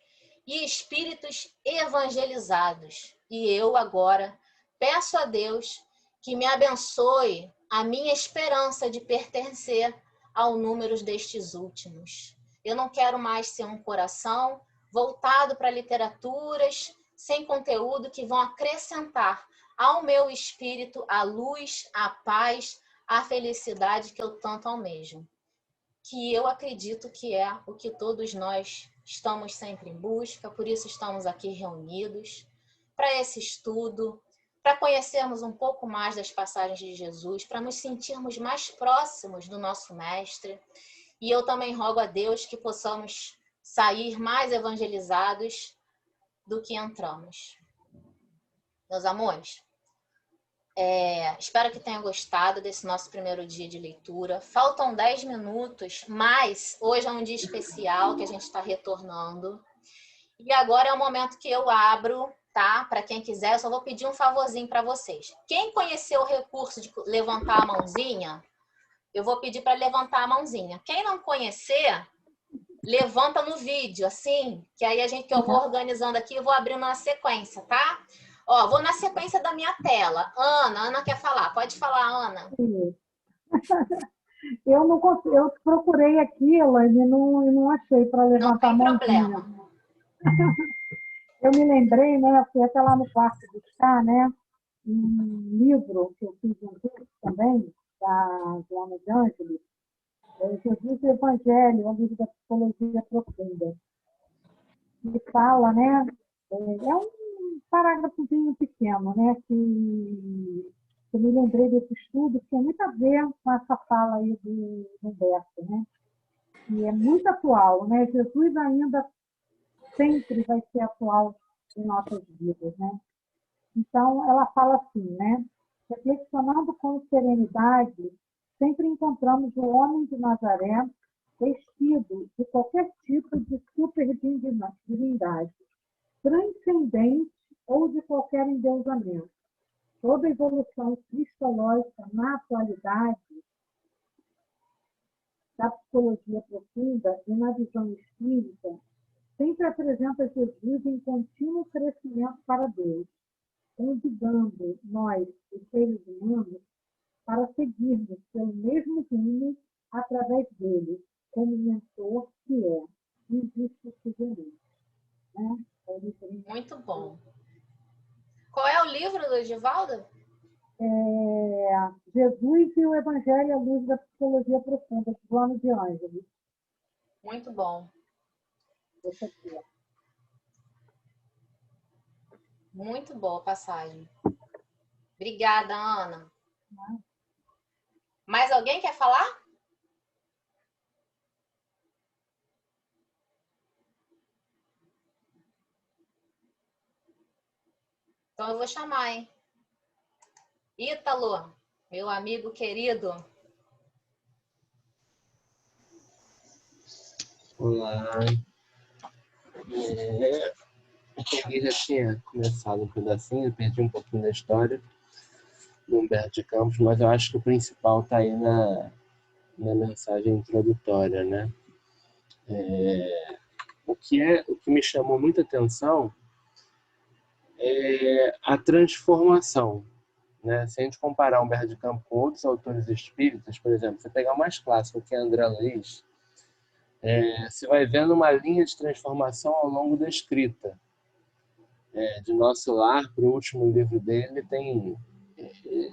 e espíritos evangelizados. E eu agora peço a Deus que me abençoe a minha esperança de pertencer ao número destes últimos. Eu não quero mais ser um coração voltado para literaturas sem conteúdo que vão acrescentar ao meu espírito a luz, a paz, a felicidade que eu tanto almejo. Que eu acredito que é o que todos nós estamos sempre em busca, por isso estamos aqui reunidos, para esse estudo, para conhecermos um pouco mais das passagens de Jesus, para nos sentirmos mais próximos do nosso Mestre. E eu também rogo a Deus que possamos sair mais evangelizados do que entramos. Meus amores, espero que tenham gostado desse nosso primeiro dia de leitura. Faltam 10 minutos, mas hoje é um dia especial que a gente está retornando. E agora é o momento que eu abro, tá? Para quem quiser, eu só vou pedir um favorzinho para vocês. Quem conheceu o recurso de levantar a mãozinha, eu vou pedir para levantar a mãozinha. Quem não conhecer, levanta no vídeo, assim, que aí que eu vou organizando aqui, eu vou abrindo na sequência, tá? Ó, vou na sequência da minha tela. Ana quer falar. Pode falar, Ana. Eu não consigo, eu procurei aquilo e não achei para levantar a Não tem mãozinha. problema. Eu me lembrei, né? Eu fui até lá no quarto buscar, né? Um livro que eu fiz um curso também, da Joana de Ângeles, Jesus e o Evangelho, um livro da psicologia profunda. E fala, né? É um parágrafozinho pequeno, né? Que eu me lembrei desse estudo, que tem muito a ver com essa fala aí do Humberto, né? E é muito atual, né? Jesus ainda sempre vai ser atual em nossas vidas, né? Então, ela fala assim, né? Reflexionando com serenidade, sempre encontramos o homem de Nazaré vestido de qualquer tipo de superdivindade, transcendente ou de qualquer endeusamento. Toda evolução cristológica na atualidade da psicologia profunda e na visão espírita sempre apresenta Jesus em contínuo crescimento para Deus, convidando nós, os seres humanos, para seguirmos pelo mesmo rumo através dele, como mentor que é, indiscutivelmente. Né? Muito bom. Qual é o livro do Edivaldo? Jesus e o Evangelho à Luz da Psicologia Profunda, de Joana de Ângeles. Muito bom. Esse aqui, ó. Muito boa a passagem. Obrigada, Ana. Mais alguém quer falar? Então eu vou chamar, hein? Ítalo, meu amigo querido. Olá. Eu já tinha começado um pedacinho, perdi um pouquinho da história do Humberto de Campos, mas eu acho que o principal está aí na mensagem introdutória, né? O que me chamou muita atenção é a transformação, né? Se a gente comparar Humberto de Campos com outros autores espíritas, por exemplo, você pegar o mais clássico, que é André Luiz, você vai vendo uma linha de transformação ao longo da escrita. De Nosso Lar para o último livro dele,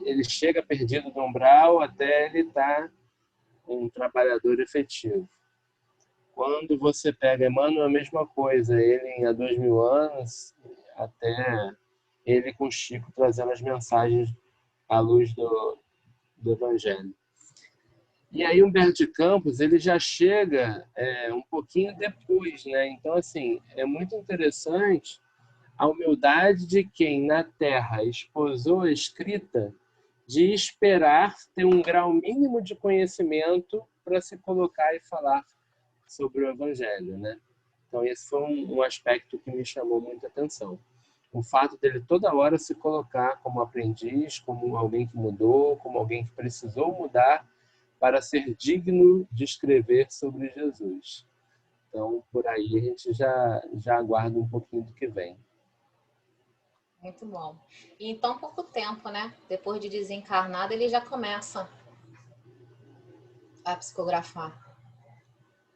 ele chega perdido no umbral até ele estar um trabalhador efetivo. Quando você pega Emmanuel, a mesma coisa, ele em Há 2000 anos, até ele com Chico trazendo as mensagens à luz do Evangelho. E aí Humberto de Campos, ele já chega um pouquinho depois, né? Então, assim, é muito interessante a humildade de quem na Terra esposou a escrita de esperar ter um grau mínimo de conhecimento para se colocar e falar sobre o Evangelho, né? Então, esse foi um aspecto que me chamou muita atenção. O fato dele toda hora se colocar como aprendiz, como alguém que mudou, como alguém que precisou mudar para ser digno de escrever sobre Jesus. Então, por aí a gente já aguarda um pouquinho do que vem. Muito bom. E em tão pouco tempo, né? Depois de desencarnado, ele já começa a psicografar.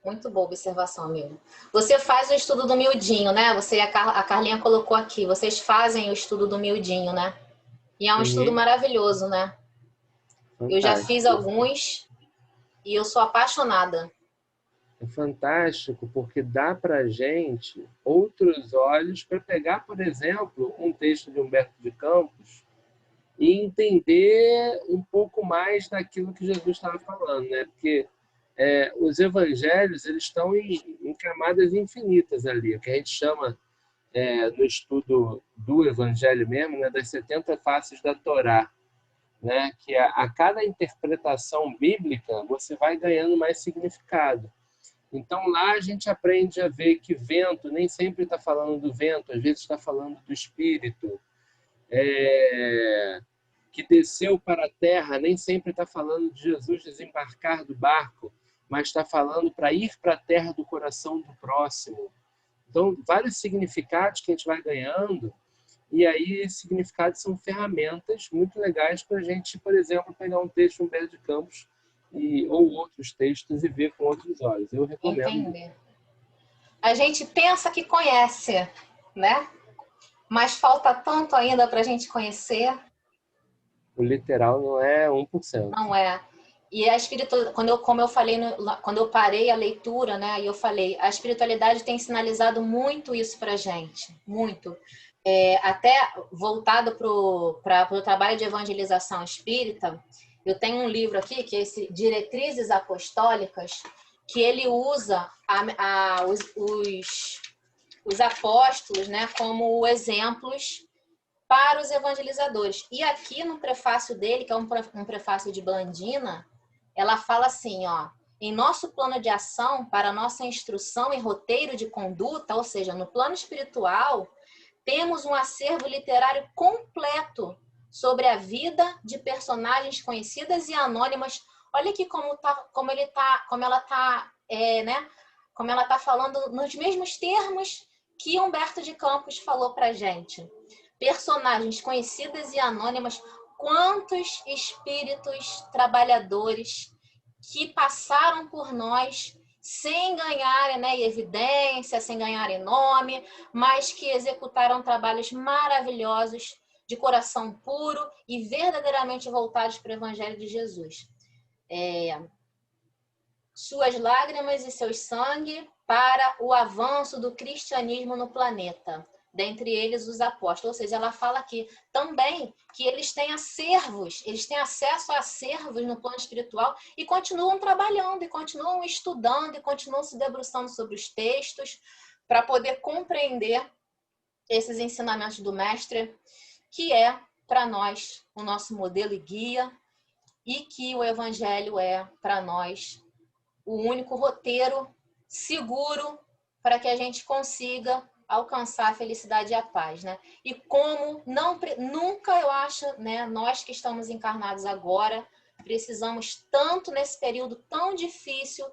Muito boa observação, amigo. Você faz o estudo do miudinho, né? Você e a Carlinha colocou aqui. Vocês fazem o estudo do miudinho, né? E é um estudo maravilhoso, né? Eu já fiz alguns e eu sou apaixonada. É fantástico porque dá para a gente outros olhos para pegar, por exemplo, um texto de Humberto de Campos e entender um pouco mais daquilo que Jesus estava falando, né? Porque os evangelhos eles estão em camadas infinitas ali, o que a gente chama no estudo do evangelho mesmo, né, das 70 faces da Torá, né? Que a cada interpretação bíblica você vai ganhando mais significado. Então, lá a gente aprende a ver que vento nem sempre está falando do vento, às vezes está falando do Espírito. Que desceu para a terra nem sempre está falando de Jesus desembarcar do barco, mas está falando para ir para a terra do coração do próximo. Então, vários significados que a gente vai ganhando, e aí esses significados são ferramentas muito legais para a gente, por exemplo, pegar um texto de Humberto de Campos ou outros textos e ver com outros olhos. Eu recomendo. Entender. A gente pensa que conhece, né? Mas falta tanto ainda para a gente conhecer. O literal não é 1%. Não é. E a espiritualidade, como eu falei, quando eu parei a leitura, né? E eu falei, a espiritualidade tem sinalizado muito isso para a gente, muito. Até voltado para o trabalho de evangelização espírita, eu tenho um livro aqui, que é esse Diretrizes Apostólicas, que ele usa os apóstolos, né, como exemplos para os evangelizadores. E aqui no prefácio dele, que é um prefácio de Blandina, ela fala assim, ó, em nosso plano de ação, para nossa instrução e roteiro de conduta, ou seja, no plano espiritual, temos um acervo literário completo sobre a vida de personagens conhecidas e anônimas. Olha aqui como ela está falando nos mesmos termos que Humberto de Campos falou para a gente. Personagens conhecidas e anônimas, quantos espíritos trabalhadores que passaram por nós sem ganharem, né, evidência, sem ganharem nome, mas que executaram trabalhos maravilhosos de coração puro e verdadeiramente voltados para o Evangelho de Jesus. Suas lágrimas e seu sangue para o avanço do cristianismo no planeta, dentre eles os apóstolos. Ou seja, ela fala aqui também que eles têm acervos, eles têm acesso a acervos no plano espiritual e continuam trabalhando, e continuam estudando, e continuam se debruçando sobre os textos para poder compreender esses ensinamentos do Mestre, que é, para nós, o nosso modelo e guia, e que o Evangelho é, para nós, o único roteiro seguro para que a gente consiga alcançar a felicidade e a paz, né? E como nunca, eu acho, né, nós que estamos encarnados agora, precisamos tanto nesse período tão difícil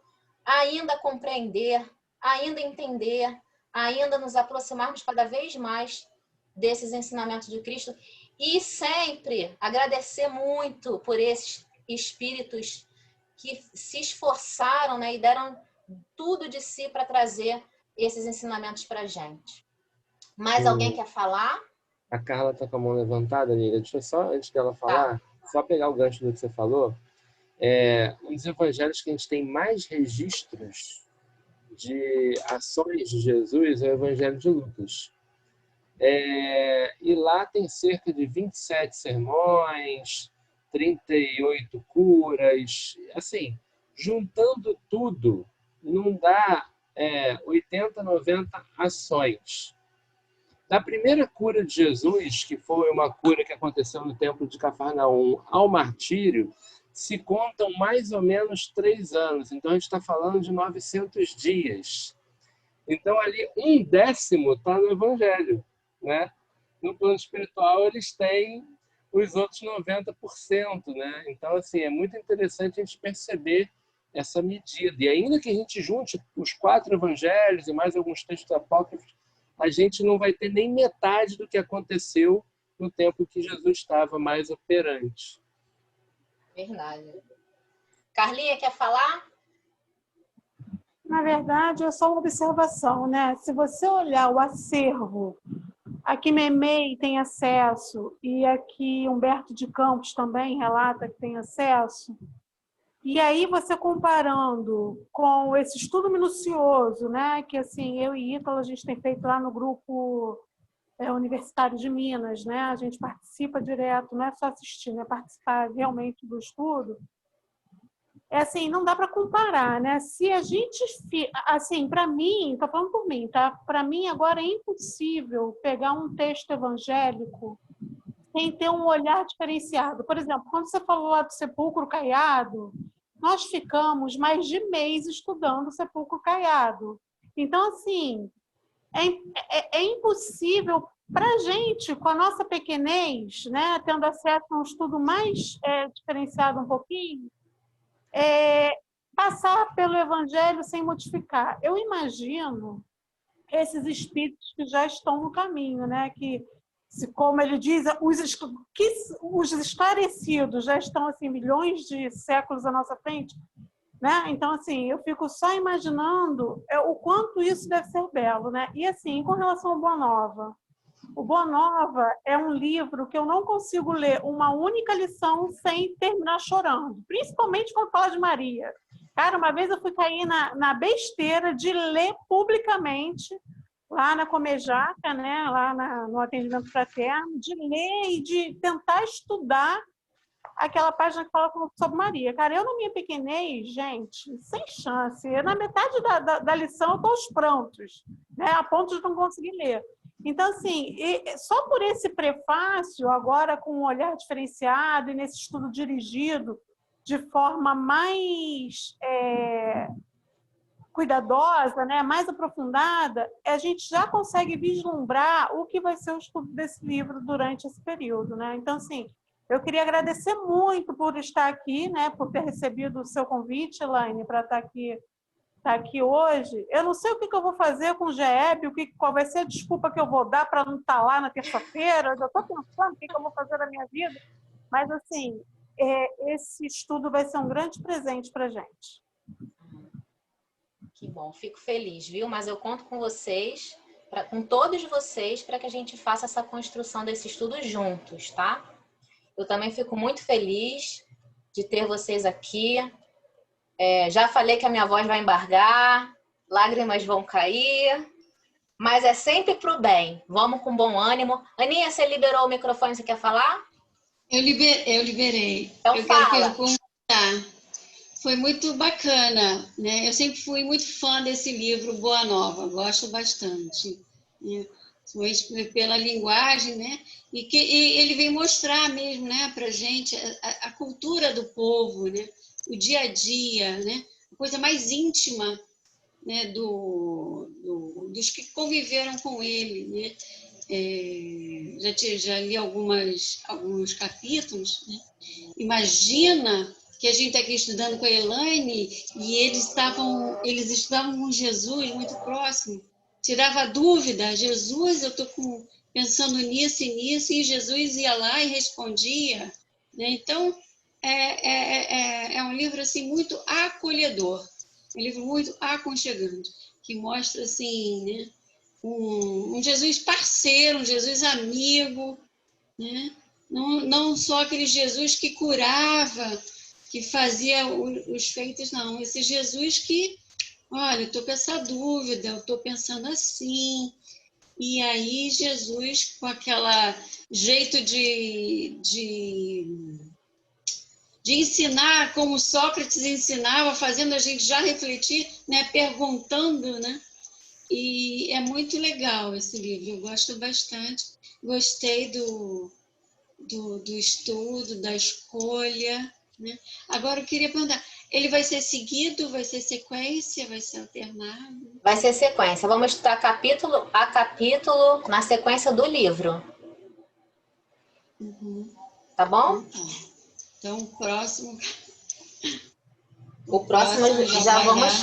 ainda compreender, ainda entender, ainda nos aproximarmos cada vez mais desses ensinamentos de Cristo e sempre agradecer muito por esses espíritos que se esforçaram, né, e deram tudo de si para trazer esses ensinamentos para a gente. Mais alguém quer falar? A Carla está com a mão levantada, amiga. Deixa eu só, antes dela falar, só pegar o gancho do que você falou. Um dos evangelhos que a gente tem mais registros de ações de Jesus é o Evangelho de Lucas. E lá tem cerca de 27 sermões, 38 curas, assim, juntando tudo, não dá 80, 90 ações. Da primeira cura de Jesus, que foi uma cura que aconteceu no templo de Cafarnaum, ao martírio, se contam mais ou menos 3 anos. Então, a gente está falando de 900 dias. Então, ali, 1/10 está no Evangelho, né? No plano espiritual, eles têm os outros 90%, né? Então, assim, é muito interessante a gente perceber essa medida. E ainda que a gente junte os 4 evangelhos e mais alguns textos apócrifos, a gente não vai ter nem metade do que aconteceu no tempo que Jesus estava mais operante. Verdade. Carlinha, quer falar? Na verdade, é só uma observação, né? Se você olhar o acervo, aqui Memei tem acesso e aqui Humberto de Campos também relata que tem acesso. E aí você comparando com esse estudo minucioso, né? Que assim eu e Ítalo a gente tem feito lá no grupo universitário de Minas, né? A gente participa direto, não é só assistir, né? Participar realmente do estudo. É assim, não dá para comparar, né? Se a gente, assim, para mim, estou falando por mim, tá? Para mim agora é impossível pegar um texto evangélico sem ter um olhar diferenciado. Por exemplo, quando você falou lá do sepulcro caiado, nós ficamos mais de mês estudando o sepulcro caiado. Então, assim, é impossível para a gente, com a nossa pequenez, né, tendo acesso a um estudo mais diferenciado um pouquinho, passar pelo Evangelho sem modificar. Eu imagino esses espíritos que já estão no caminho, né? Que, como ele diz, os esclarecidos já estão assim milhões de séculos à nossa frente, né? Então, assim, eu fico só imaginando o quanto isso deve ser belo, né? E assim, com relação ao Boa Nova, o Boa Nova é um livro que eu não consigo ler uma única lição sem terminar chorando, principalmente quando fala de Maria. Cara, uma vez eu fui cair na besteira de ler publicamente, lá na Comejaca, né, lá no atendimento fraterno, de ler e de tentar estudar aquela página que fala sobre Maria. Cara, eu na minha pequenez, gente, sem chance. Na metade da lição eu estou aos prantos, né, a ponto de não conseguir ler. Então, assim, só por esse prefácio, agora com um olhar diferenciado e nesse estudo dirigido de forma mais cuidadosa, né, mais aprofundada, a gente já consegue vislumbrar o que vai ser o estudo desse livro durante esse período, né? Então, assim, eu queria agradecer muito por estar aqui, né, por ter recebido o seu convite, Elaine, para estar aqui hoje. Eu não sei o que eu vou fazer com o GEB, qual vai ser a desculpa que eu vou dar para não estar lá na terça-feira. Eu estou pensando o que eu vou fazer na minha vida. Mas, assim, esse estudo vai ser um grande presente para a gente. Que bom, fico feliz, viu? Mas eu conto com vocês, com todos vocês, para que a gente faça essa construção desse estudo juntos, tá? Eu também fico muito feliz de ter vocês aqui. Já falei que a minha voz vai embargar, lágrimas vão cair, mas é sempre pro bem. Vamos com bom ânimo. Aninha, você liberou o microfone, você quer falar? Eu liberei. Então eu fala. quero perguntar. Foi muito bacana, né? Eu sempre fui muito fã desse livro Boa Nova, gosto bastante, né? Pela linguagem, né? E ele vem mostrar mesmo, né, para gente a cultura do povo, né? O dia a dia, né? A coisa mais íntima, né? Dos que conviveram com ele, né? Já li alguns capítulos, né? Imagina que a gente está aqui estudando com a Elaine e eles estudavam com Jesus muito próximo. Tirava dúvida, Jesus, eu estou pensando nisso e nisso, e Jesus ia lá e respondia, né? Então, é um livro assim, muito acolhedor, um livro muito aconchegante, que mostra assim, né? um Jesus parceiro, um Jesus amigo, né? Não só aquele Jesus que curava, que fazia os feitos, não. Esse Jesus que, olha, eu estou com essa dúvida, eu estou pensando assim. E aí Jesus, com aquele jeito de ensinar, como Sócrates ensinava, fazendo a gente já refletir, né? Perguntando, né? E é muito legal esse livro, eu gosto bastante. Gostei do estudo, da escolha, né? Agora, eu queria perguntar, ele vai ser seguido, vai ser sequência, vai ser alternado? Vai ser sequência. Vamos estudar capítulo a capítulo na sequência do livro. Tá bom? Então, o próximo já vamos.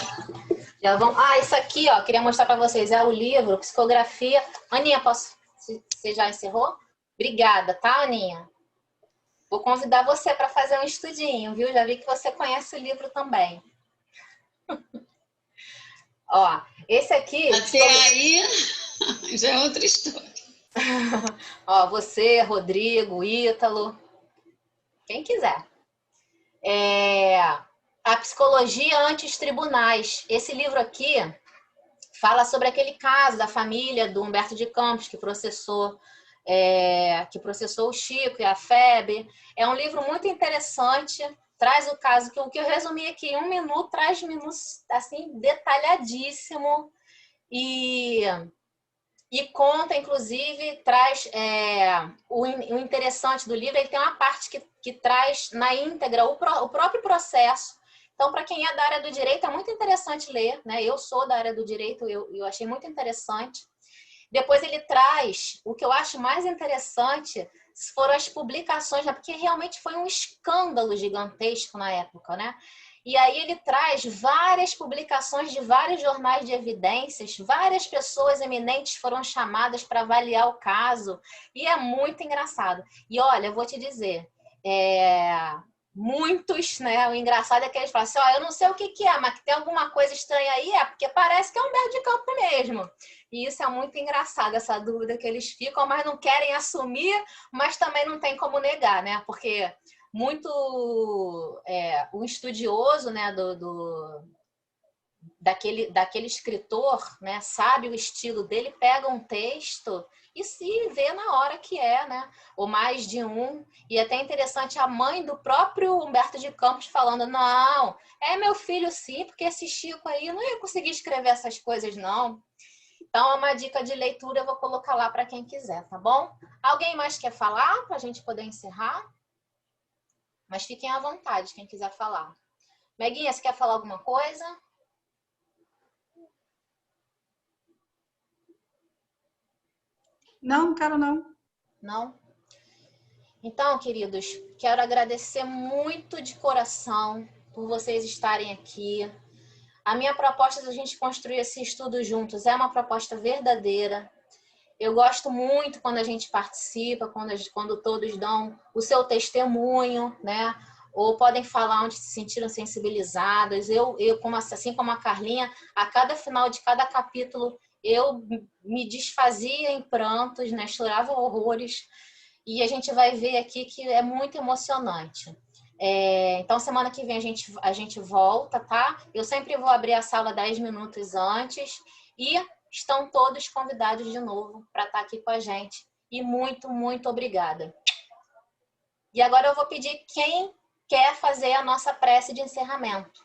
Ah, isso aqui, ó, queria mostrar para vocês. É o livro Psicografia. Aninha, você já encerrou? Obrigada, tá, Aninha? Vou convidar você para fazer um estudinho, viu? Já vi que você conhece o livro também. Ó, esse aqui... Até aí, já é outra história. Ó, você, Rodrigo, Ítalo, quem quiser. A Psicologia Ante os Tribunais. Esse livro aqui fala sobre aquele caso da família do Humberto de Campos, que processou o Chico e a Febe. É um livro muito interessante, traz o caso, que o que eu resumi aqui em 1 minuto, traz minutos assim, detalhadíssimo, e conta, inclusive, traz o interessante do livro, ele tem uma parte que traz na íntegra o próprio processo. Então, para quem é da área do direito, é muito interessante ler, né? Eu sou da área do direito, eu achei muito interessante. Depois ele traz, o que eu acho mais interessante foram as publicações, né? Porque realmente foi um escândalo gigantesco na época, né? E aí ele traz várias publicações de vários jornais de evidências, várias pessoas eminentes foram chamadas para avaliar o caso, e é muito engraçado. E olha, eu vou te dizer, muitos, né? O engraçado é que eles falam assim, ó, eu não sei o que é, mas que tem alguma coisa estranha aí, porque parece que é Humberto de Campos mesmo. E isso é muito engraçado, essa dúvida que eles ficam, mas não querem assumir, mas também não tem como negar, né? Porque muito o estudioso, né, daquele escritor, né, sabe o estilo dele, pega um texto e se vê na hora que né, ou mais de um. E é até interessante a mãe do próprio Humberto de Campos falando, não, é meu filho sim, porque esse Chico aí não ia conseguir escrever essas coisas não. Então é uma dica de leitura, eu vou colocar lá para quem quiser, tá bom? Alguém mais quer falar para a gente poder encerrar? Mas fiquem à vontade, quem quiser falar. Meguinha, você quer falar alguma coisa? Não, quero não. Não? Então, queridos, quero agradecer muito de coração por vocês estarem aqui. A minha proposta de a gente construir esse estudo juntos é uma proposta verdadeira. Eu gosto muito quando a gente participa, quando todos dão o seu testemunho, né? Ou podem falar onde se sentiram sensibilizadas. Eu assim como a Carlinha, a cada final de cada capítulo, eu me desfazia em prantos, né? Chorava horrores. E a gente vai ver aqui que é muito emocionante. Então, semana que vem a gente volta, tá? Eu sempre vou abrir a sala 10 minutos antes e estão todos convidados de novo para estar aqui com a gente. E muito, muito obrigada. E agora eu vou pedir quem quer fazer a nossa prece de encerramento.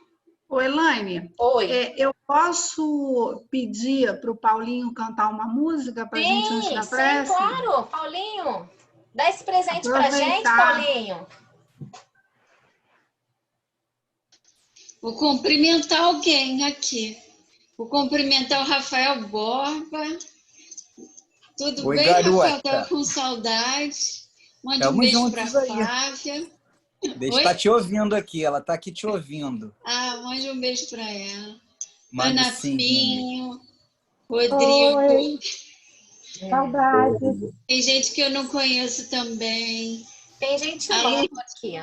Ô, Elaine, Oi. Eu posso pedir para o Paulinho cantar uma música para a gente antes da prece? Sim, claro. Paulinho, dá esse presente para a gente, Paulinho. Vou cumprimentar alguém aqui. Vou cumprimentar o Rafael Borba. Tudo Oi, bem, garota. Rafael? Estava com saudade. Mande Tamo um beijo juntos para a aí. Flávia. Deixa tá te ouvindo aqui, ela tá aqui te ouvindo. Mande um beijo para ela. Mando Ana sim. Pinho, Rodrigo. Oi. Saudades. Tem gente que eu não conheço também. Tem gente nova aqui.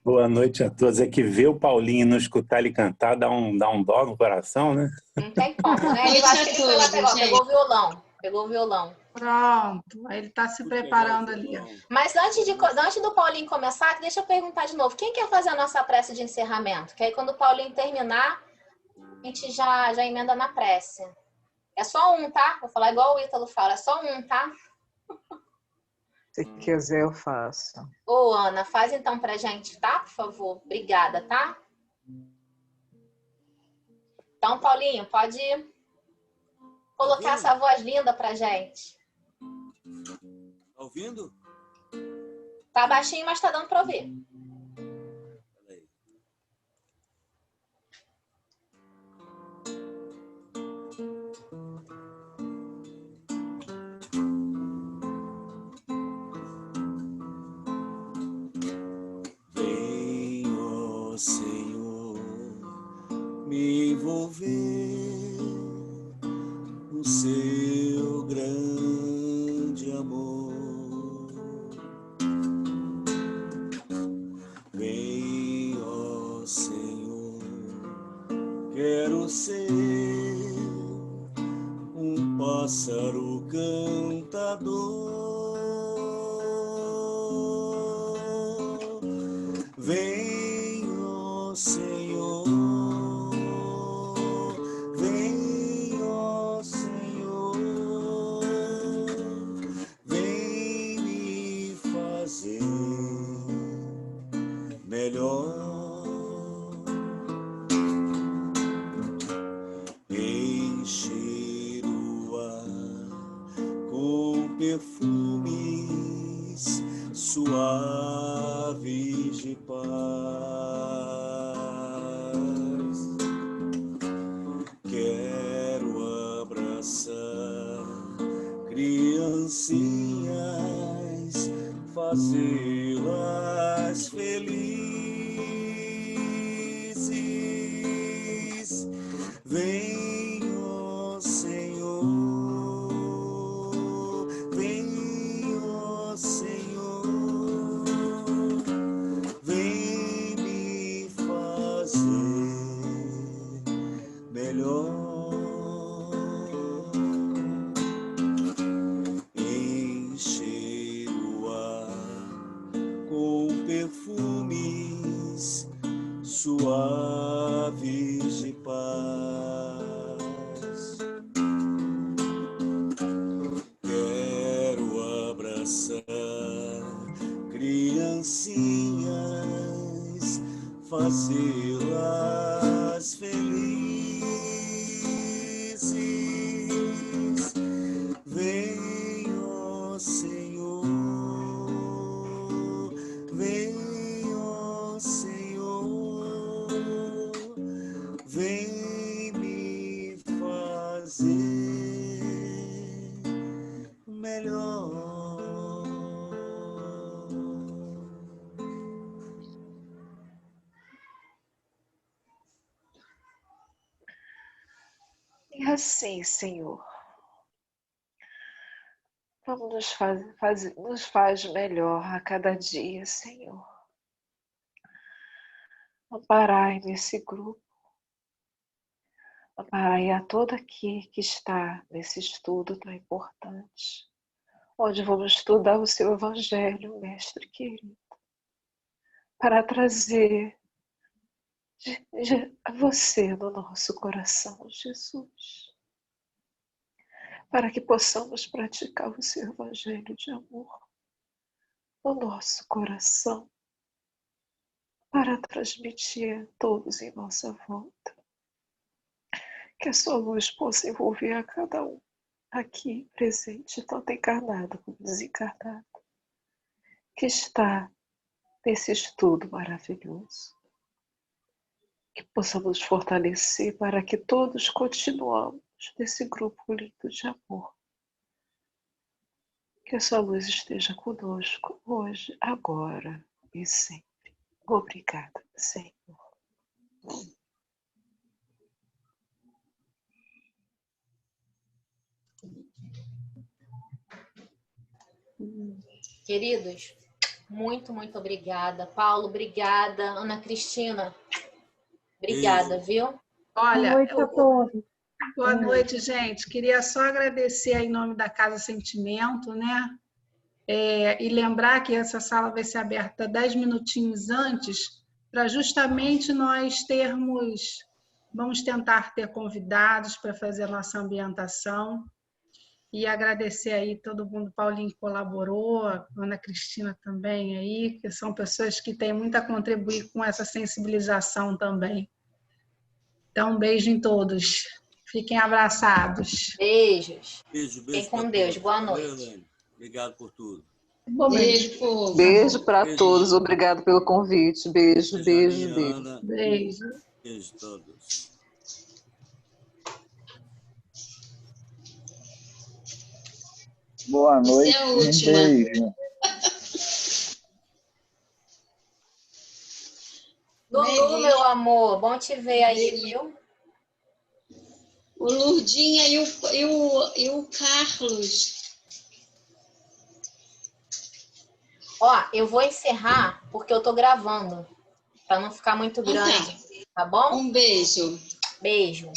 Boa noite a todos. É que ver o Paulinho e não escutar ele cantar dá um dó no coração, né? Não tem como, né? Ele acho que ele foi lá, pegou o violão. Pegou o violão. Pronto, ele está se preparando ali. Mas antes do Paulinho começar, deixa eu perguntar de novo. Quem quer fazer a nossa prece de encerramento? Que aí quando o Paulinho terminar, a gente já emenda na prece. É só um, tá? Vou falar igual o Ítalo fala. É só um, tá? Se quiser, eu faço. Ô, Ana, faz então pra gente, tá? Por favor. Obrigada, tá? Então, Paulinho, pode colocar essa voz linda pra gente. Tá ouvindo? Tá baixinho, mas tá dando para ouvir. Vem, ó Senhor, me envolver no seu grande amor. Vem, ó Senhor, quero ser um pássaro cantador. Vem, ó Senhor, vem, ó Senhor, vem me fazer melhor. Encher o ar com perfumes suaves de paz. Quero abraçar criancinhas, fazê-las felizes. Vem, ó Senhor, vem, ó Senhor, vem me fazer melhor. Encher o ar com perfumes suaves de paz. Quero abraçar criancinhas, fazê-las felizes. Vem, ó Senhor, vem, ó Senhor, vem me fazer melhor. E assim, Senhor, como nos faz melhor a cada dia, Senhor. Amparai nesse grupo, amparai a todo aqui que está nesse estudo tão importante, onde vamos estudar o seu Evangelho, Mestre querido, para trazer a você no nosso coração, Jesus, para que possamos praticar o seu Evangelho de amor no nosso coração, para transmitir a todos em nossa volta. Que a sua luz possa envolver a cada um aqui presente, tanto encarnado como desencarnado, que está nesse estudo maravilhoso. Que possamos fortalecer para que todos continuemos nesse grupo lindo de amor. Que a sua luz esteja conosco hoje, agora e sempre. Obrigada, Senhor. Queridos, muito, muito obrigada. Paulo, obrigada. Ana Cristina, obrigada, viu? Olha, Boa noite a todos. boa noite, gente. Queria só agradecer em nome da Casa Sentimento, né? E lembrar que essa sala vai ser aberta 10 minutinhos antes, para justamente nós vamos tentar ter convidados para fazer a nossa ambientação. E agradecer aí todo mundo, Paulinho colaborou, a Ana Cristina também aí, que são pessoas que têm muito a contribuir com essa sensibilização também. Então, um beijo em todos. Fiquem abraçados. Beijos. Beijo, Fiquem com Deus. Boa noite. Obrigado por tudo. Beijo, povo. Beijo para Beijo. todos. Obrigado pelo convite. Beijo, beijo, beijo. Mariana. Beijo. Beijo a todos. Boa noite. Você é a Um última. beijo. Lulu, meu amor, bom te ver aí, viu? O Lurdinha e o Carlos. Ó, eu vou encerrar porque eu tô gravando, para não ficar muito Então tá. grande, tá bom? Um beijo. Beijo.